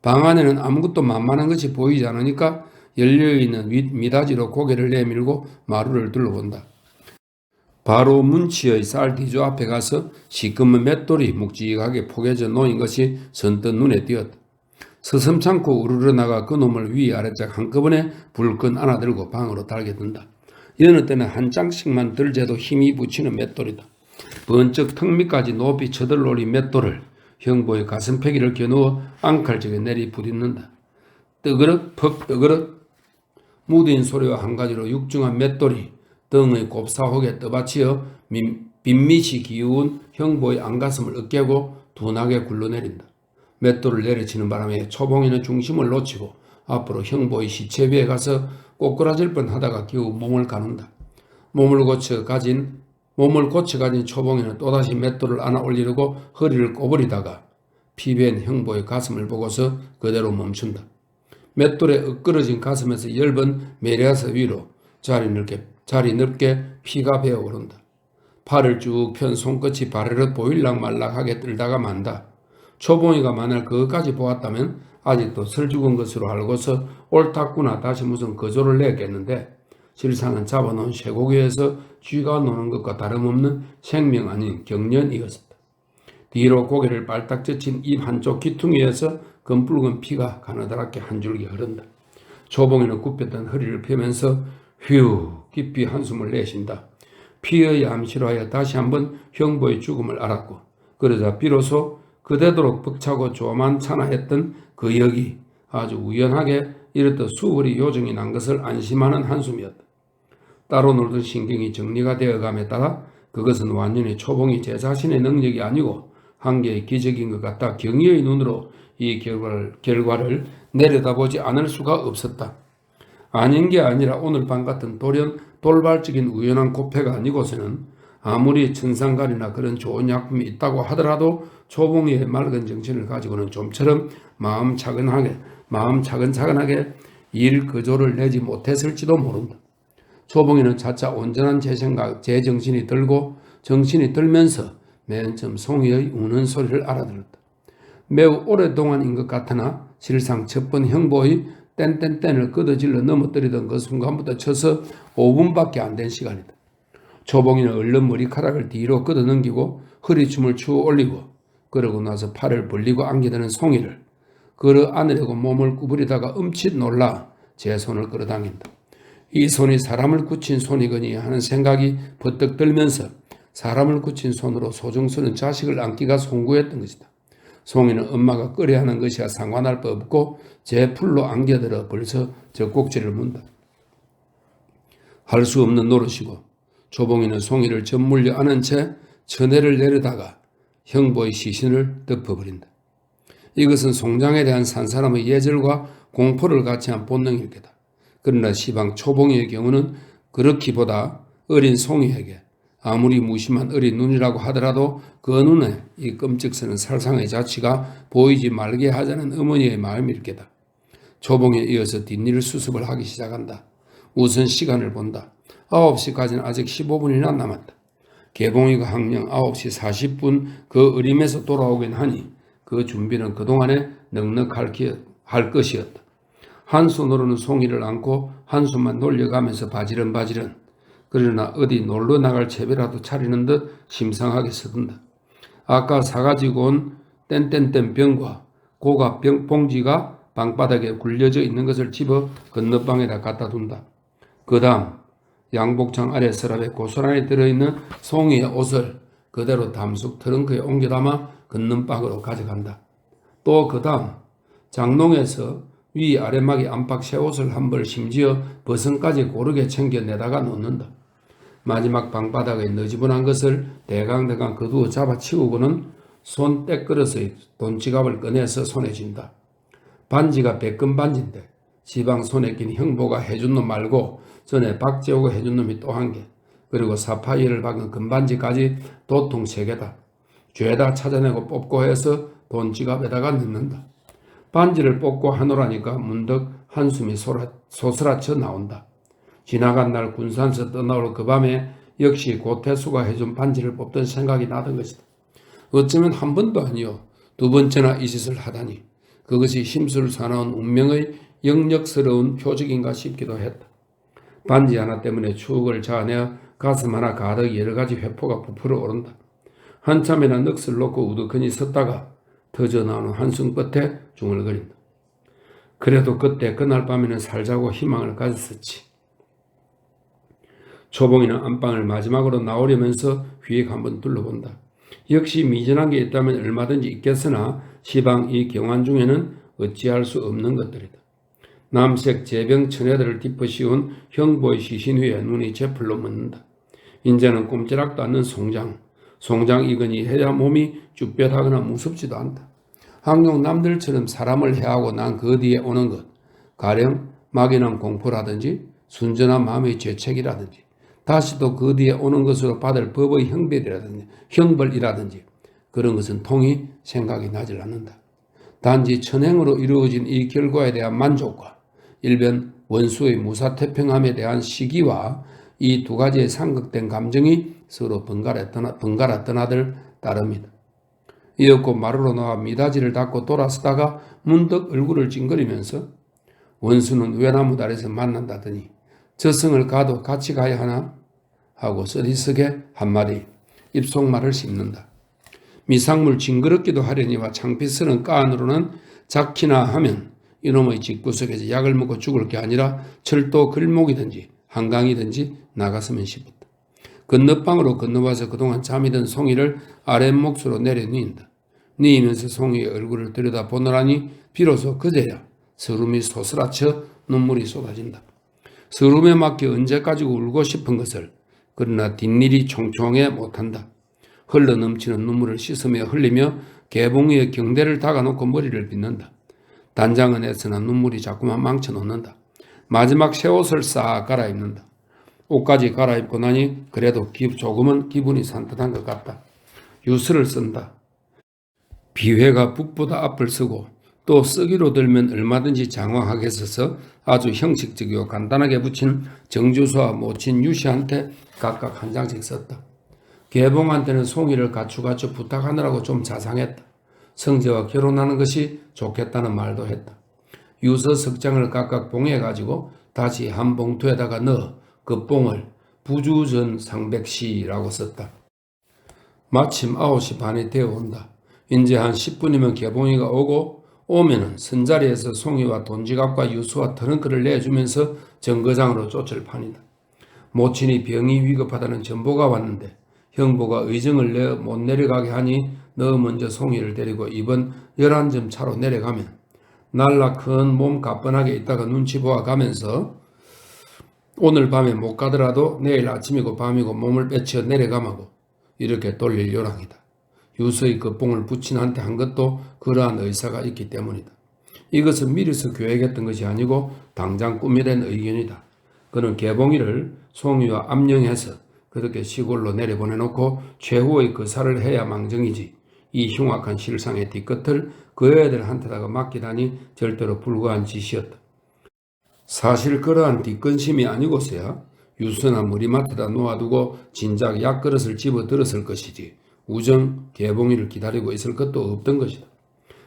방 안에는 아무것도 만만한 것이 보이지 않으니까 열려있는 미닫이로 고개를 내밀고 마루를 둘러본다. 바로 문치의 쌀 뒤조 앞에 가서 시꺼먼 맷돌이 묵직하게 포개져 놓인 것이 선뜻 눈에 띄었다. 서슴찮고 우르르 나가 그놈을 위아래짝 한꺼번에 불끈 안아들고 방으로 달게든다. 여느 때는 한 장씩만 들재도 힘이 붙이는 맷돌이다. 번쩍 턱 밑까지 높이 쳐들러올린 맷돌을 형보의 가슴패기를 겨누어 앙칼쪽에 내리 부딪는다. 뜨그럭 퍽 뜨그럭 무딘 소리와 한 가지로 육중한 맷돌이 등의 곱사혹에 떠받치어 빈밑이 기운 형보의 안가슴을 으깨고 둔하게 굴러내린다. 맷돌을 내려치는 바람에 초봉이는 중심을 놓치고 앞으로 형보의 시체 위에 가서 꼬꾸라질 뻔하다가 겨우 몸을 가눈다. 몸을 고쳐 가진 초봉이는 또다시 맷돌을 안아 올리려고 허리를 꼬부리다가 피변 형보의 가슴을 보고서 그대로 멈춘다. 맷돌에 엇그러진 가슴에서 엷은 메리아스 위로 자리 넓게 피가 배어오른다. 팔을 쭉 편 손끝이 바르르 보일락 말락하게 떨다가 만다. 초봉이가 만일 그것까지 보았다면 아직도 설 죽은 것으로 알고서 옳았구나 다시 무슨 거조를 내겠는데 실상은 잡아놓은 쇠고기에서 쥐가 노는 것과 다름없는 생명 아닌 경련이었었다. 뒤로 고개를 빨딱 젖힌 입 한쪽 귀퉁이에서 검붉은 피가 가느다랗게 한 줄기 흐른다. 초봉이는 굽혔던 허리를 펴면서 휴 깊이 한숨을 내쉰다. 피의 암시로하여 다시 한번 형보의 죽음을 알았고 그러자 비로소 그대도록 벅차고 조만찬하했던 그 역이 아주 우연하게 이렇듯 수월히 요정이 난 것을 안심하는 한숨이었다. 따로 놀던 신경이 정리가 되어감에 따라 그것은 완전히 초봉이 제 자신의 능력이 아니고 한계의 기적인 것 같다. 경의의 눈으로 이 결과를 내려다보지 않을 수가 없었다. 아닌 게 아니라 오늘 밤 같은 돌발적인 우연한 고패가 아니고서는 아무리 천상갈이나 그런 좋은 약품이 있다고 하더라도 초봉이의 맑은 정신을 가지고는 좀처럼 마음 차근차근하게 일 거조를 내지 못했을지도 모른다. 초봉이는 차차 온전한 제정신이 들고 정신이 들면서 맨 처음 송이의 우는 소리를 알아들었다. 매우 오랫동안인 것 같으나 실상 첫 번 형보의 땡땡땡을 끄덕질러 넘어뜨리던 그 순간부터 쳐서 5분밖에 안 된 시간이다. 초봉이는 얼른 머리카락을 뒤로 끄덕넘기고 허리춤을 추어 올리고 그러고 나서 팔을 벌리고 안겨드는 송이를 걸어 안으려고 몸을 구부리다가 음칫 놀라 제 손을 끌어당긴다. 이 손이 사람을 굳힌 손이거니 하는 생각이 버뜩 들면서 사람을 굳힌 손으로 소중스러운 자식을 안기가 송구했던 것이다. 송이는 엄마가 끓여야 하는 것이야 상관할 바 없고 제 풀로 안겨들어 벌써 젖꼭지를 문다. 할 수 없는 노릇이고 초봉이는 송이를 전물려 안은 채 천해를 내려다가 형보의 시신을 덮어버린다. 이것은 송장에 대한 산 사람의 예절과 공포를 같이 한 본능일 게다. 그러나 시방 초봉이의 경우는 그렇기보다 어린 송이에게 아무리 무심한 어린 눈이라고 하더라도 그 눈에 이 끔찍스러운 살상의 자취가 보이지 말게 하자는 어머니의 마음일 게다. 초봉에 이어서 뒷일 수습을 하기 시작한다. 우선 시간을 본다. 9시까지는 아직 15분이나 남았다. 개봉이가 항령 9시 40분 그 어림에서 돌아오긴 하니 그 준비는 그동안에 넉넉할 것이었다. 한 손으로는 송이를 안고 한 손만 놀려가면서 바지런바지런 그러나 어디 놀러 나갈 채비라도 차리는 듯 심상하게 서든다. 아까 사가지고 온 땡땡땡 병과 고갑 봉지가 방바닥에 굴려져 있는 것을 집어 건너방에다 갖다 둔다. 그 다음 양복장 아래 서랍에 고스란히 들어있는 송이의 옷을 그대로 담숙 트렁크에 옮겨 담아 건넌방으로 가져간다. 또 그 다음 장롱에서 위 아래막이 안팎 새 옷을 한 벌 심지어 버선까지 고르게 챙겨내다가 놓는다. 마지막 방바닥에 너지분한 것을 대강대강 거두어 잡아치우고는 손 떼그릇의 돈지갑을 꺼내서 손에 쥔다. 반지가 백금 반지인데 지방 손에 낀 형보가 해준 놈 말고 전에 박재호가 해준 놈이 또 한 개, 그리고 사파이어를 박은 금반지까지 도통 3개다. 죄다 찾아내고 뽑고 해서 돈지갑에다가 넣는다. 반지를 뽑고 하노라니까 문득 한숨이 소스라쳐 나온다. 지나간 날 군산서 떠나올 그 밤에 역시 고태수가 해준 반지를 뽑던 생각이 나던 것이다. 어쩌면 한 번도 아니요 2번째나 이 짓을 하다니 그것이 힘술 사나운 운명의 역력스러운 표적인가 싶기도 했다. 반지 하나 때문에 추억을 자아내어 가슴 하나 가득 여러 가지 회포가 부풀어 오른다. 한참이나 넋을 놓고 우두커니 섰다가 터져나오는 한숨 끝에 중얼거린다. 그래도 그때 그날 밤에는 살자고 희망을 가졌었지. 초봉이는 안방을 마지막으로 나오려면서 휙 한번 둘러본다. 역시 미전한 게 있다면 얼마든지 있겠으나 시방 이 경환 중에는 어찌할 수 없는 것들이다. 남색 재병 처녀들을 짚어씌운 형보의 시신 위에 눈이 제풀로 묻는다. 인제는 꼼지락도 않는 송장 이건이 해야 몸이 쭈뼛하거나 무섭지도 않다. 항용 남들처럼 사람을 해하고 난 그 뒤에 오는 것, 가령 막연한 공포라든지 순전한 마음의 죄책이라든지 다시 또 그 뒤에 오는 것으로 받을 법의 형벌이라든지 그런 것은 통히 생각이 나질 않는다. 단지 천행으로 이루어진 이 결과에 대한 만족과 일변 원수의 무사태평함에 대한 시기와 이 2가지의 상극된 감정이 서로 번갈아 떠나들 따릅니다. 이윽고 마루로 나와 미닫이를 닫고 돌아서다가 문득 얼굴을 찡그리면서 원수는 외나무 아래서 만난다더니 저승을 가도 같이 가야 하나? 하고 쓰리쓰게 한마디 입속말을 씹는다. 미상물 징그럽기도 하려니와 창피스런 까안으로는 작기나 하면 이놈의 집구석에서 약을 먹고 죽을 게 아니라 철도 글목이든지 한강이든지 나갔으면 싶었다. 건너방으로 건너와서 그동안 잠이 든 송이를 아랫몫으로 내려놓는다. 뉘이면서 송이의 얼굴을 들여다보느라니 비로소 그제야 서름이 소스라쳐 눈물이 쏟아진다. 서름에 맡겨 언제까지 울고 싶은 것을 그러나 뒷일이 총총해 못한다. 흘러넘치는 눈물을 씻으며 흘리며 개봉이의 경대를 다가놓고 머리를 빗는다. 단장은 애쓰나 눈물이 자꾸만 망쳐놓는다. 마지막 새 옷을 싹 갈아입는다. 옷까지 갈아입고 나니 그래도 조금은 기분이 산뜻한 것 같다. 유서를 쓴다. 비회가 북보다 앞을 쓰고 또 쓰기로 들면 얼마든지 장황하게 써서 아주 형식적이고 간단하게 붙인 정주수와 모친 유씨한테 각각 한 장씩 썼다. 개봉한테는 송이를 가추가추 부탁하느라고 좀 자상했다. 성재와 결혼하는 것이 좋겠다는 말도 했다. 유서 석장을 각각 봉해가지고 다시 한 봉투에다가 넣어 그 봉을 부주전 상백시라고 썼다. 마침 9시 반이 되어온다. 이제 한 10분이면 개봉이가 오면은 선자리에서 송이와 돈지갑과 유수와 트렁크를 내주면서 정거장으로 쫓을 판이다. 모친이 병이 위급하다는 전보가 왔는데 형보가 의정을 내어 못 내려가게 하니 너 먼저 송이를 데리고 이번 11점 차로 내려가면 날라 큰 몸 가뿐하게 있다가 눈치 보아 가면서 오늘 밤에 못 가더라도 내일 아침이고 밤이고 몸을 빼쳐 내려가마고 이렇게 돌릴 요랑이다. 유서의 그 봉을 부친한테 한 것도 그러한 의사가 있기 때문이다. 이것은 미리서 계획했던 것이 아니고 당장 꾸며낸 의견이다. 그는 개봉이를 송이와 암령해서 그렇게 시골로 내려보내놓고 최후의 거사를 해야 망정이지 이 흉악한 실상의 뒤끝을 그 애들한테다가 맡기다니 절대로 불가한 짓이었다. 사실 그러한 뒷근심이 아니고서야 유서나 머리맡에다 놓아두고 진작 약그릇을 집어들었을 것이지 우정 개봉이를 기다리고 있을 것도 없던 것이다.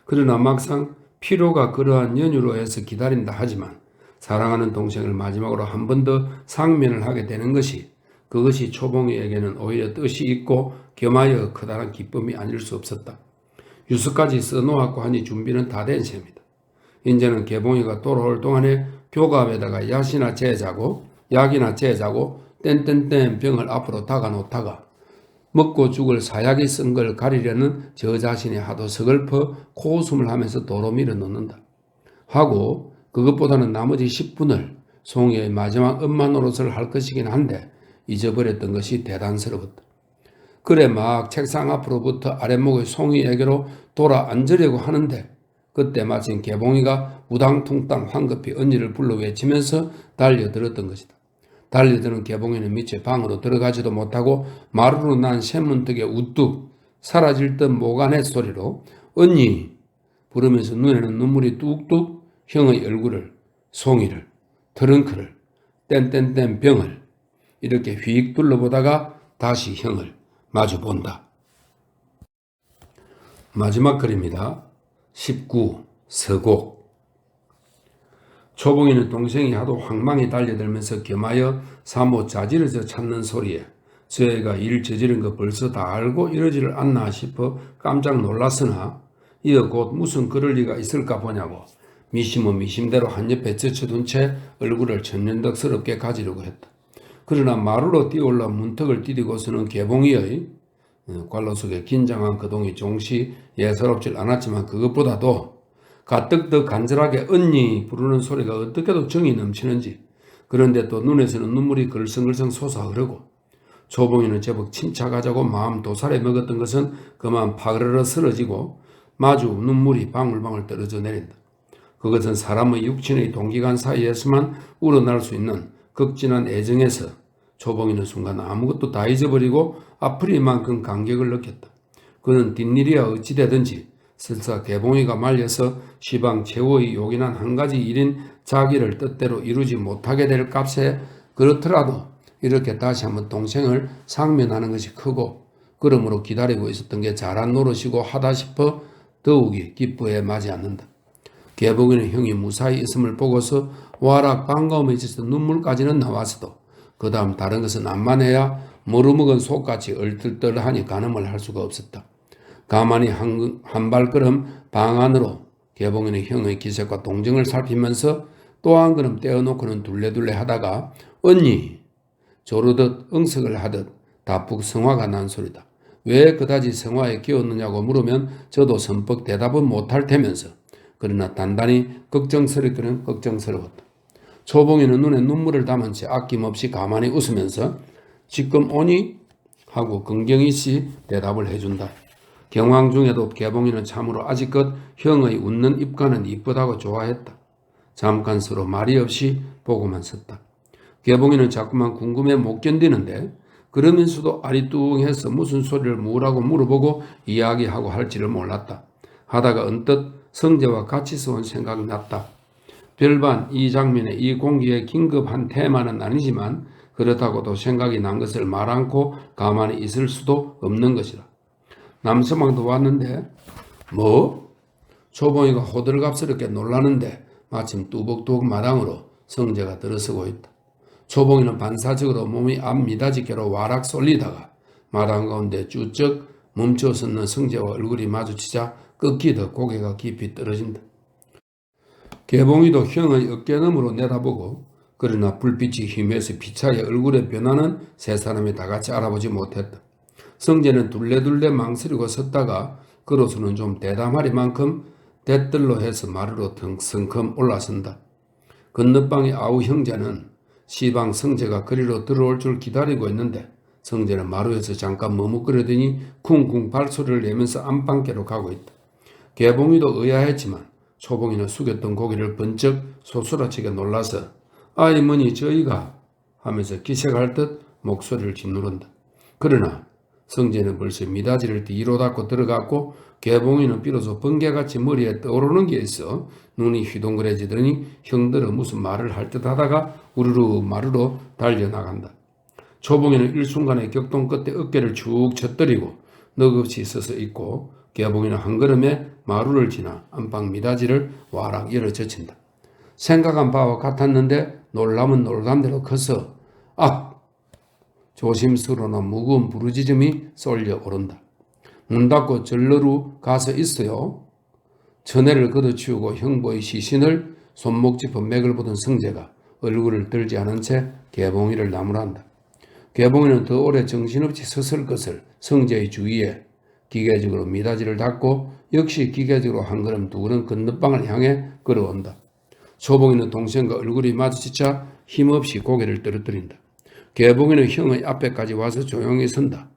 그러나 막상 필요가 그러한 연유로 해서 기다린다 하지만 사랑하는 동생을 마지막으로 한 번 더 상면을 하게 되는 것이 그것이 초봉이에게는 오히려 뜻이 있고 겸하여 커다란 기쁨이 아닐 수 없었다. 유서까지 써놓았고 하니 준비는 다 된 셈이다. 이제는 개봉이가 돌아올 동안에 교갑에다가 약이나 재자고 땡땡땡 병을 앞으로 다가놓다가 먹고 죽을 사약이 쓴 걸 가리려는 저 자신이 하도 서글퍼 코웃음을 하면서 도로 밀어 넣는다. 하고 그것보다는 나머지 10분을 송이의 마지막 엄마 노릇을 할 것이긴 한데 잊어버렸던 것이 대단스러웠다. 그래 막 책상 앞으로부터 아랫목의 송이에게로 돌아 앉으려고 하는데 그때 마침 개봉이가 우당퉁땅 황급히 언니를 불러 외치면서 달려들었던 것이다. 달려드는 개봉이는 미처 방으로 들어가지도 못하고 마루로 난 쇠문턱에 우뚝 사라질 듯 모가넷 소리로 언니 부르면서 눈에는 눈물이 뚝뚝 형의 얼굴을, 송이를, 트렁크를, 땡땡땡 병을 이렇게 휙 둘러보다가 다시 형을 마주본다. 마지막 글입니다. 19. 서곡. 초봉이는 동생이 하도 황망히 달려들면서 겸하여 사모 자지러져 찾는 소리에 저 애가 일 저지른 거 벌써 다 알고 이러지를 않나 싶어 깜짝 놀랐으나 이어 곧 무슨 그럴 리가 있을까 보냐고 미심은 미심대로 한 옆에 젖혀둔 채 얼굴을 천연덕스럽게 가지려고 했다. 그러나 마루로 뛰어올라 문턱을 디디고서는 개봉이의 관로 속에 긴장한 그동이 종시 예사롭질 않았지만 그것보다도 가뜩더 간절하게 언니 부르는 소리가 어떻게도 정이 넘치는지 그런데 또 눈에서는 눈물이 글썽글썽 솟아 흐르고 초봉이는 제법 침착하자고 마음 도살에 먹었던 것은 그만 파그르르 쓰러지고 마주 눈물이 방울방울 떨어져 내린다. 그것은 사람의 육친의 동기간 사이에서만 우러날 수 있는 극진한 애정에서 초봉이는 순간 아무것도 다 잊어버리고 아프리만큼 감격을 느꼈다. 그는 뒷일이야 어찌되든지 설사 개봉이가 말려서 시방 최후의 요긴한 한 가지 일인 자기를 뜻대로 이루지 못하게 될 값에 그렇더라도 이렇게 다시 한번 동생을 상면하는 것이 크고 그러므로 기다리고 있었던 게 잘한 노릇이고 하다 싶어 더욱이 기뻐해 마지 않는다. 개봉이는 형이 무사히 있음을 보고서 와락 반가움에 있어서 눈물까지는 나왔어도 그 다음 다른 것은 안만해야 머루먹은 속같이 얼떨떨하니 가늠을 할 수가 없었다. 가만히 한 발걸음 방 안으로 개봉이는 형의 기색과 동정을 살피면서 또 한 걸음 떼어놓고는 둘레둘레 하다가 언니 조르듯 응석을 하듯 다푹 성화가 난 소리다. 왜 그다지 성화에 끼었느냐고 물으면 저도 선뻑 대답은 못할 테면서 그러나 단단히 걱정스럽기는 걱정스러웠다. 초봉이는 눈에 눈물을 담은 채 아낌없이 가만히 웃으면서 지금 오니? 하고 긍정이씨 대답을 해준다. 경황 중에도 개봉이는 참으로 아직껏 형의 웃는 입가는 이쁘다고 좋아했다. 잠깐 서로 말이 없이 보고만 섰다. 개봉이는 자꾸만 궁금해 못 견디는데 그러면서도 아리뚱해서 무슨 소리를 뭐라고 물어보고 이야기하고 할지를 몰랐다. 하다가 언뜻 성재와 같이 써온 생각이 났다. 별반 이 장면에 이 공기에 긴급한 테마는 아니지만 그렇다고도 생각이 난 것을 말 않고 가만히 있을 수도 없는 것이다. 남서방도 왔는데 뭐? 초봉이가 호들갑스럽게 놀라는데 마침 뚜벅뚜벅 마당으로 성재가 들어서고 있다. 초봉이는 반사적으로 몸이 앞 미닫이께로 와락 쏠리다가 마당 가운데 쭈쩍 멈춰 섰는 성재와 얼굴이 마주치자 끄기 더 고개가 깊이 떨어진다. 개봉이도 형의 어깨너머로 내다보고 그러나 불빛이 희미해서 피차에 얼굴의 변화는 세 사람이 다 같이 알아보지 못했다. 성재는 둘레둘레 망설이고 섰다가 그로서는 좀 대담하리만큼 대뜰로 해서 마루로 성큼 올라선다. 건너방의 아우 형제는 시방 성재가 그리로 들어올 줄 기다리고 있는데 성재는 마루에서 잠깐 머뭇거리더니 쿵쿵 발소리를 내면서 안방께로 가고 있다. 개봉이도 의아했지만 초봉이는 숙였던 고개를 번쩍 소스라치게 놀라서 아이머니 저희가 하면서 기색할 듯 목소리를 짓누른다. 그러나 성재는 벌써 미닫이를 뒤로 닫고 들어갔고 개봉이는 비로소 번개같이 머리에 떠오르는 게 있어 눈이 휘둥그레지더니 형들은 무슨 말을 할 듯 하다가 우르르 마루로 달려나간다. 초봉이는 일순간에 격동 끝에 어깨를 축 쳐뜨리고 넋없이 서서 있고 개봉이는 한 걸음에 마루를 지나 안방 미닫이를 와락 열어 젖힌다. 생각한 바와 같았는데 놀람은 놀감대로 커서 악! 조심스러운 무거운 부르짖음이 쏠려 오른다. 문 닫고 절로로 가서 있어요. 천혜를 걷어치우고 형보의 시신을 손목 짚어 맥을 보던 성재가 얼굴을 들지 않은 채 개봉이를 나무란다. 개봉이는 더 오래 정신없이 섰을 것을 성재의 주위에 기계적으로 미닫이를 닫고 역시 기계적으로 한 걸음 두 걸음 건너방을 향해 걸어온다. 초봉이는 동생과 얼굴이 마주치자 힘없이 고개를 떨어뜨린다. 개봉이는 형의 앞에까지 와서 조용히 선다.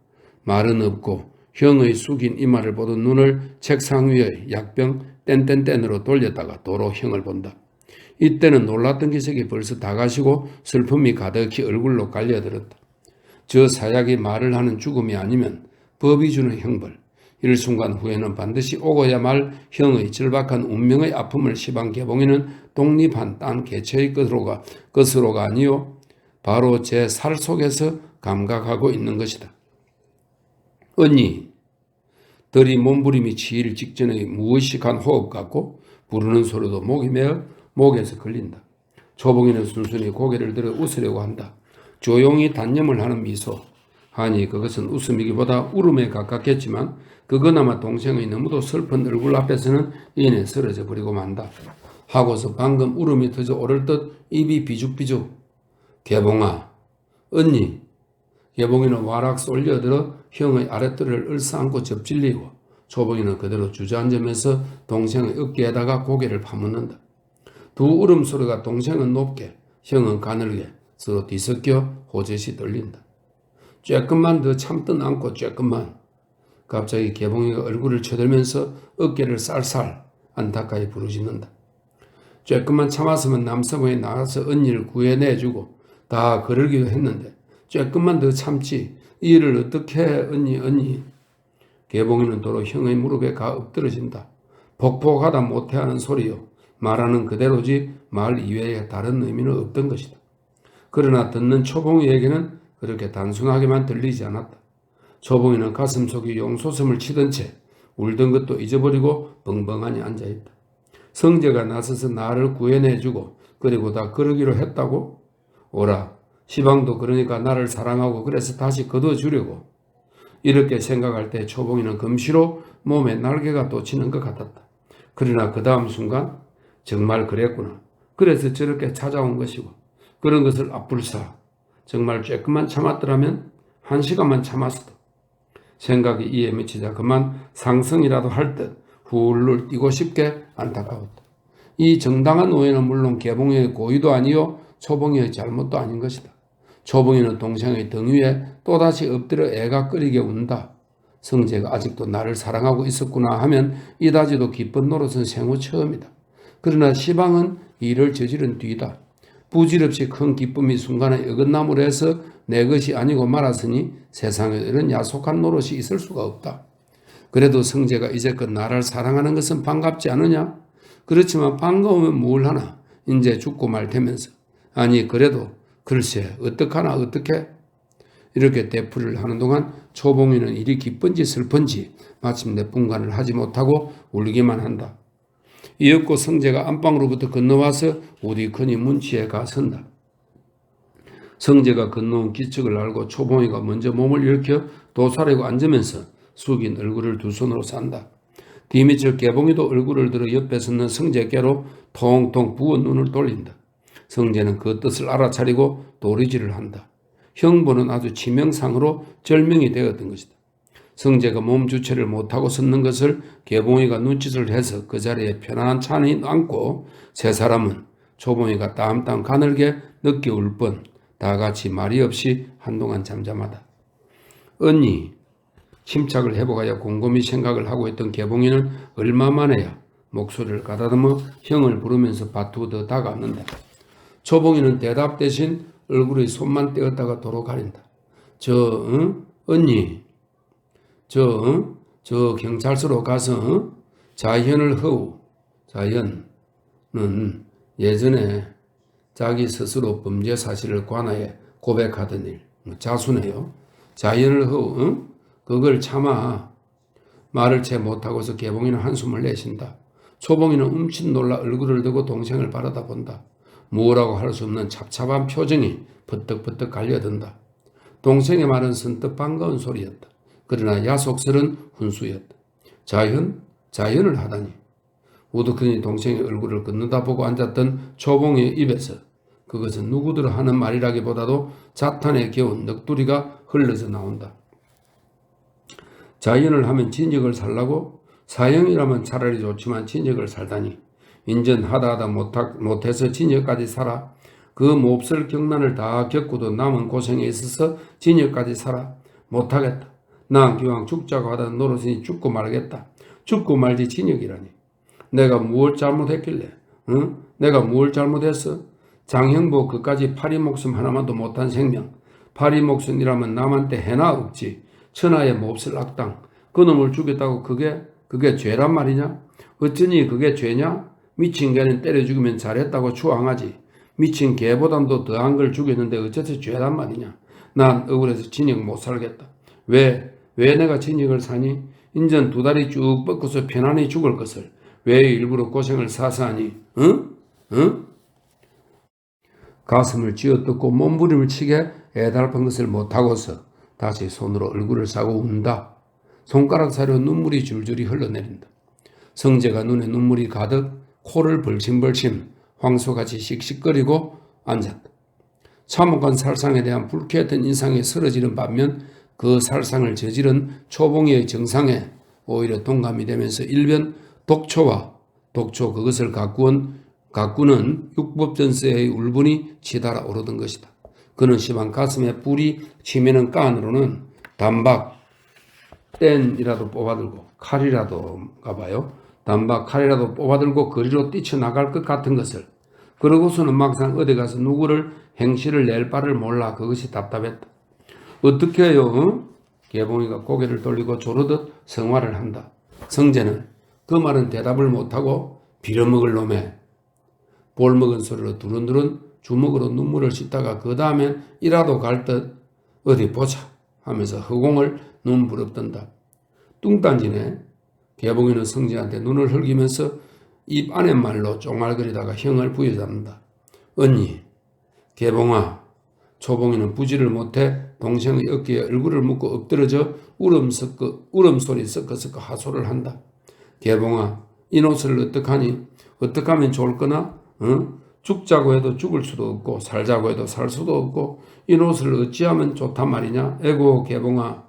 말은 없고 형의 숙인 이마를 보던 눈을 책상 위의 약병 땡땡땡으로 돌렸다가 도로 형을 본다. 이때는 놀랐던 기색이 벌써 다 가시고 슬픔이 가득히 얼굴로 갈려들었다. 저 사약이 말을 하는 죽음이 아니면 법이 주는 형벌, 일순간 후에는 반드시 오고야 말 형의 절박한 운명의 아픔을 시방 개봉이는 독립한 딴 개체의 것으로가 아니요 바로 제 살 속에서 감각하고 있는 것이다. 언니, 들이 몸부림이 치일 직전의 무의식한 호흡 같고 부르는 소리도 목이 메어 목에서 걸린다. 초봉이는 순순히 고개를 들어 웃으려고 한다. 조용히 단념을 하는 미소. 아니 그것은 웃음이기보다 울음에 가깝겠지만 그거나마 동생의 너무도 슬픈 얼굴 앞에서는 이내 쓰러져 버리고 만다. 하고서 방금 울음이 터져 오를 듯 입이 비죽비죽. 개봉아, 언니. 개봉이는 와락 쏠려들어 형의 아랫뜰을 얼싸안고 접질리고 초봉이는 그대로 주저앉으면서 동생의 어깨에다가 고개를 파묻는다. 두 울음소리가 동생은 높게 형은 가늘게 서로 뒤섞여 호젓이 떨린다. 쬐끔만 더 참든 않고 쬐끔만. 갑자기 개봉이가 얼굴을 쳐들면서 어깨를 쌀쌀 안타까이 부르짖는다. 쬐끔만 참았으면 남성에 나가서 언니를 구해내주고 다 그러기도 했는데 쬐끔만 더 참지. 이 일을 어떻게 해 언니. 개봉이는 도로 형의 무릎에 가 엎드러진다. 복복하다 못해하는 소리요. 말하는 그대로지 말 이외에 다른 의미는 없던 것이다. 그러나 듣는 초봉이에게는 그렇게 단순하게만 들리지 않았다. 초봉이는 가슴속이 용솟음을 치던 채 울던 것도 잊어버리고 벙벙하니 앉아있다. 성재가 나서서 나를 구해내주고 그리고 다 그러기로 했다고? 오라. 시방도 그러니까 나를 사랑하고 그래서 다시 거둬주려고. 이렇게 생각할 때 초봉이는 금시로 몸에 날개가 돋치는 것 같았다. 그러나 그 다음 순간 정말 그랬구나. 그래서 저렇게 찾아온 것이고 그런 것을 앞불사 정말 쬐끔만 참았더라면 1시간만 참았어도. 생각이 이에 미치자 그만 상승이라도 할 듯 훌훌 뛰고 싶게 안타까웠다. 이 정당한 오해는 물론 개봉의 고의도 아니요 초봉이의 잘못도 아닌 것이다. 초봉이는 동생의 등 위에 또다시 엎드려 애가 끓이게 운다. 성재가 아직도 나를 사랑하고 있었구나 하면 이다지도 기쁜 노릇은 생후 처음이다. 그러나 시방은 이를 저지른 뒤다. 부질없이 큰 기쁨이 순간에 어긋나무로 해서 내 것이 아니고 말았으니 세상에 이런 야속한 노릇이 있을 수가 없다. 그래도 성재가 이제껏 나를 사랑하는 것은 반갑지 않으냐? 그렇지만 반가우면 뭘 하나? 이제 죽고 말 테면서. 아니 그래도 글쎄 어떡하나 어떡해? 이렇게 대풀이를 하는 동안 초봉이는 이리 기쁜지 슬픈지 마침내 분간을 하지 못하고 울기만 한다. 이윽고 성재가 안방으로부터 건너와서 우디커니 문치에 가선다. 성재가 건너온 기척을 알고 초봉이가 먼저 몸을 일으켜 도사리고 앉으면서 숙인 얼굴을 두 손으로 산다. 뒤밑을 개봉이도 얼굴을 들어 옆에 섰는 성재께로 통통 부은 눈을 돌린다. 성재는 그 뜻을 알아차리고 도리질을 한다. 형부는 아주 치명상으로 절명이 되었던 것이다. 성재가 몸 주체를 못하고 섰는 것을 개봉이가 눈짓을 해서 그 자리에 편안히 앉고 세 사람은 초봉이가 땀땀 가늘게 늦게 울 뻔 다 같이 말이 없이 한동안 잠잠하다. 언니, 침착을 회복하여 곰곰이 생각을 하고 있던 개봉이는 얼마 만에야 목소리를 가다듬어 형을 부르면서 바투 더 다가앉는다. 초봉이는 대답 대신 얼굴에 손만 떼었다가 도로 가린다. 언니, 저 경찰서로 가서 자현을 허우. 자현은 예전에 자기 스스로 범죄 사실을 관하여 고백하던 일, 자수네요. 자현을 허우, 그걸 참아. 말을 채 못하고서 개봉이는 한숨을 내쉰다. 초봉이는 움칫 놀라 얼굴을 들고 동생을 바라다 본다. 뭐라고 할 수 없는 찹찹한 표정이 버떡버떡 갈려든다. 동생의 말은 선뜻 반가운 소리였다. 그러나 야속스런 훈수였다. 자현을 하다니. 우두커니 동생의 얼굴을 건너다 보고 앉았던 초봉의 입에서 그것은 누구들 하는 말이라기보다도 자탄에 겨운 넋두리가 흘러서 나온다. 자연을 하면 진역을 살라고? 사형이라면 차라리 좋지만 진역을 살다니. 인전 하다 못해서 진여까지 살아. 그 몹쓸 경난을 다 겪고도 남은 고생에 있어서 진여까지 살아. 못하겠다. 난 기왕 죽자고 하던 노릇이니 죽고 말겠다. 죽고 말지 진역이라니. 내가 무엇 잘못했길래? 응? 내가 무엇 잘못했어? 장형보 그까지 파리 목숨 하나만도 못한 생명. 파리 목숨이라면 남한테 해나 없지. 천하의 몹쓸 악당. 그놈을 죽였다고 그게 죄란 말이냐? 어쩌니 그게 죄냐? 미친 개는 때려 죽이면 잘했다고 추앙하지. 미친 개보담도 더한 걸 죽였는데 어째서 죄란 말이냐? 난 억울해서 진역 못 살겠다. 왜 내가 진역을 사니? 인전 두 다리 쭉 뻗고서 편안히 죽을 것을 왜 일부러 고생을 사서 하니? 응? 응? 가슴을 쥐어뜯고 몸부림을 치게 애달픈 것을 못하고서 다시 손으로 얼굴을 싸고 운다. 손가락 사이로 눈물이 줄줄이 흘러내린다. 성재가 눈에 눈물이 가득 코를 벌침벌침 황소같이 씩씩거리고 앉았다. 참혹한 살상에 대한 불쾌했던 인상이 쓰러지는 반면 그 살상을 저지른 초봉이의 정상에 오히려 동감이 되면서 일변 독초 그것을 가꾸는 육법전세의 울분이 치달아 오르던 것이다. 그는 시방 가슴에 뿔이 치매는 깐으로는 단박 땐이라도 뽑아들고 칼이라도 가봐요. 단박 칼이라도 뽑아들고 거리로 뛰쳐나갈 것 같은 것을. 그러고서는 막상 어디 가서 누구를 행실을 낼 바를 몰라. 그것이 답답했다. 어떻게 해요? 개봉이가 고개를 돌리고 조르듯 성화를 한다. 성재는 그 말은 대답을 못하고 빌어먹을 놈에 볼 먹은 소리로 두른두른 주먹으로 눈물을 씻다가 그 다음엔 이라도 갈 듯 어디 보자 하면서 허공을 눈 부릅뜬다. 뚱딴지네. 개봉이는 성재한테 눈을 흘기면서 입 안의 말로 쫑알거리다가 형을 부여잡는다. 언니, 개봉아. 초봉이는 부지를 못해 동생의 어깨에 얼굴을 묻고 엎드러져 울음소리 섞어 하소를 한다. 개봉아, 이 옷을 어떡하니? 어떡하면 좋을 거나? 응? 죽자고 해도 죽을 수도 없고 살자고 해도 살 수도 없고 이 옷을 어찌하면 좋단 말이냐? 에고 개봉아.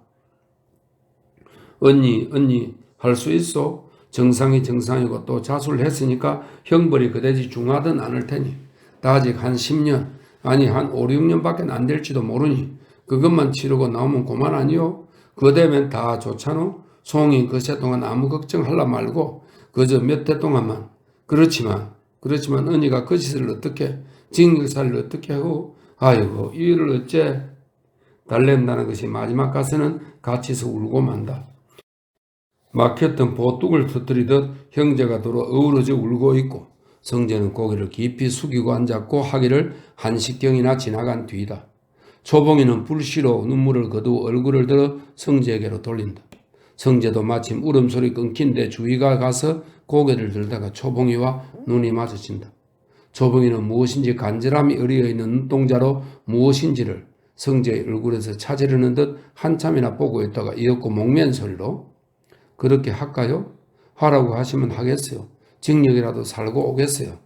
언니 할 수 있어? 정상이 정상이고 또 자수를 했으니까 형벌이 그다지 중하든 않을 테니 아직 한 10년 아니 한 5, 6년밖에 안 될지도 모르니 그것만 치르고 나오면 그만 아니요? 그 되면 다 좋잖아? 송이 그새 동안 아무 걱정하려 말고 그저 몇 해 동안만. 그렇지만 언니가 그 짓을 어떻게 징역살이를 어떻게 하고 아이고 이 일을 어째 달랜다는 것이 마지막 가서는 갇혀서 울고 만다. 막혔던 보뚝을 터뜨리듯 형제가 돌아 어우러져 울고 있고 성재는 고개를 깊이 숙이고 앉았고 하기를 한식경이나 지나간 뒤이다. 초봉이는 불씨로 눈물을 거두어 얼굴을 들어 성재에게로 돌린다. 성재도 마침 울음소리 끊긴 데 주의가 가서 고개를 들다가 초봉이와 눈이 마주친다. 초봉이는 무엇인지 간절함이 어리어있는 눈동자로 무엇인지를 성재의 얼굴에서 찾으려는 듯 한참이나 보고 있다가 이윽고 목면 소리로 그렇게 할까요? 하라고 하시면 하겠어요. 징역이라도 살고 오겠어요.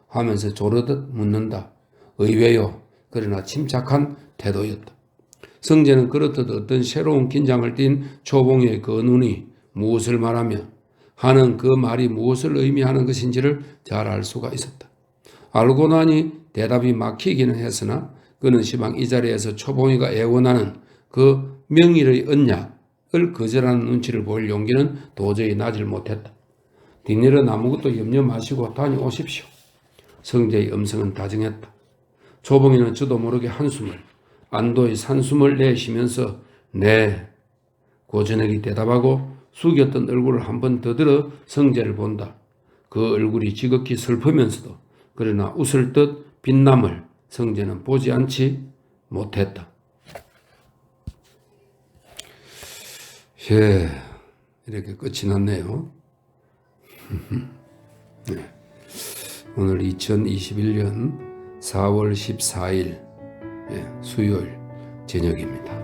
하면서 조르듯 묻는다. 의외요. 그러나 침착한 태도였다. 성재는 그렇듯 어떤 새로운 긴장을 띤 초봉의 그 눈이 무엇을 말하며 하는 그 말이 무엇을 의미하는 것인지를 잘 알 수가 있었다. 알고 나니 대답이 막히기는 했으나 그는 시방 이 자리에서 초봉이가 애원하는 그 명의의 언약을 거절하는 눈치를 보일 용기는 도저히 나질 못했다. 뒷일은 아무것도 염려 마시고 다녀오십시오. 성재의 음성은 다정했다. 초봉이는 저도 모르게 한숨을 안도의 산숨을 내쉬면서 네 고전에게 대답하고 숙였던 얼굴을 한 번 더 들어 성재를 본다. 그 얼굴이 지극히 슬프면서도 그러나 웃을 듯 빛남을 성재는 보지 않지 못했다. 예, 이렇게 끝이 났네요. 네. 오늘 2021년 4월 14일 수요일 저녁입니다.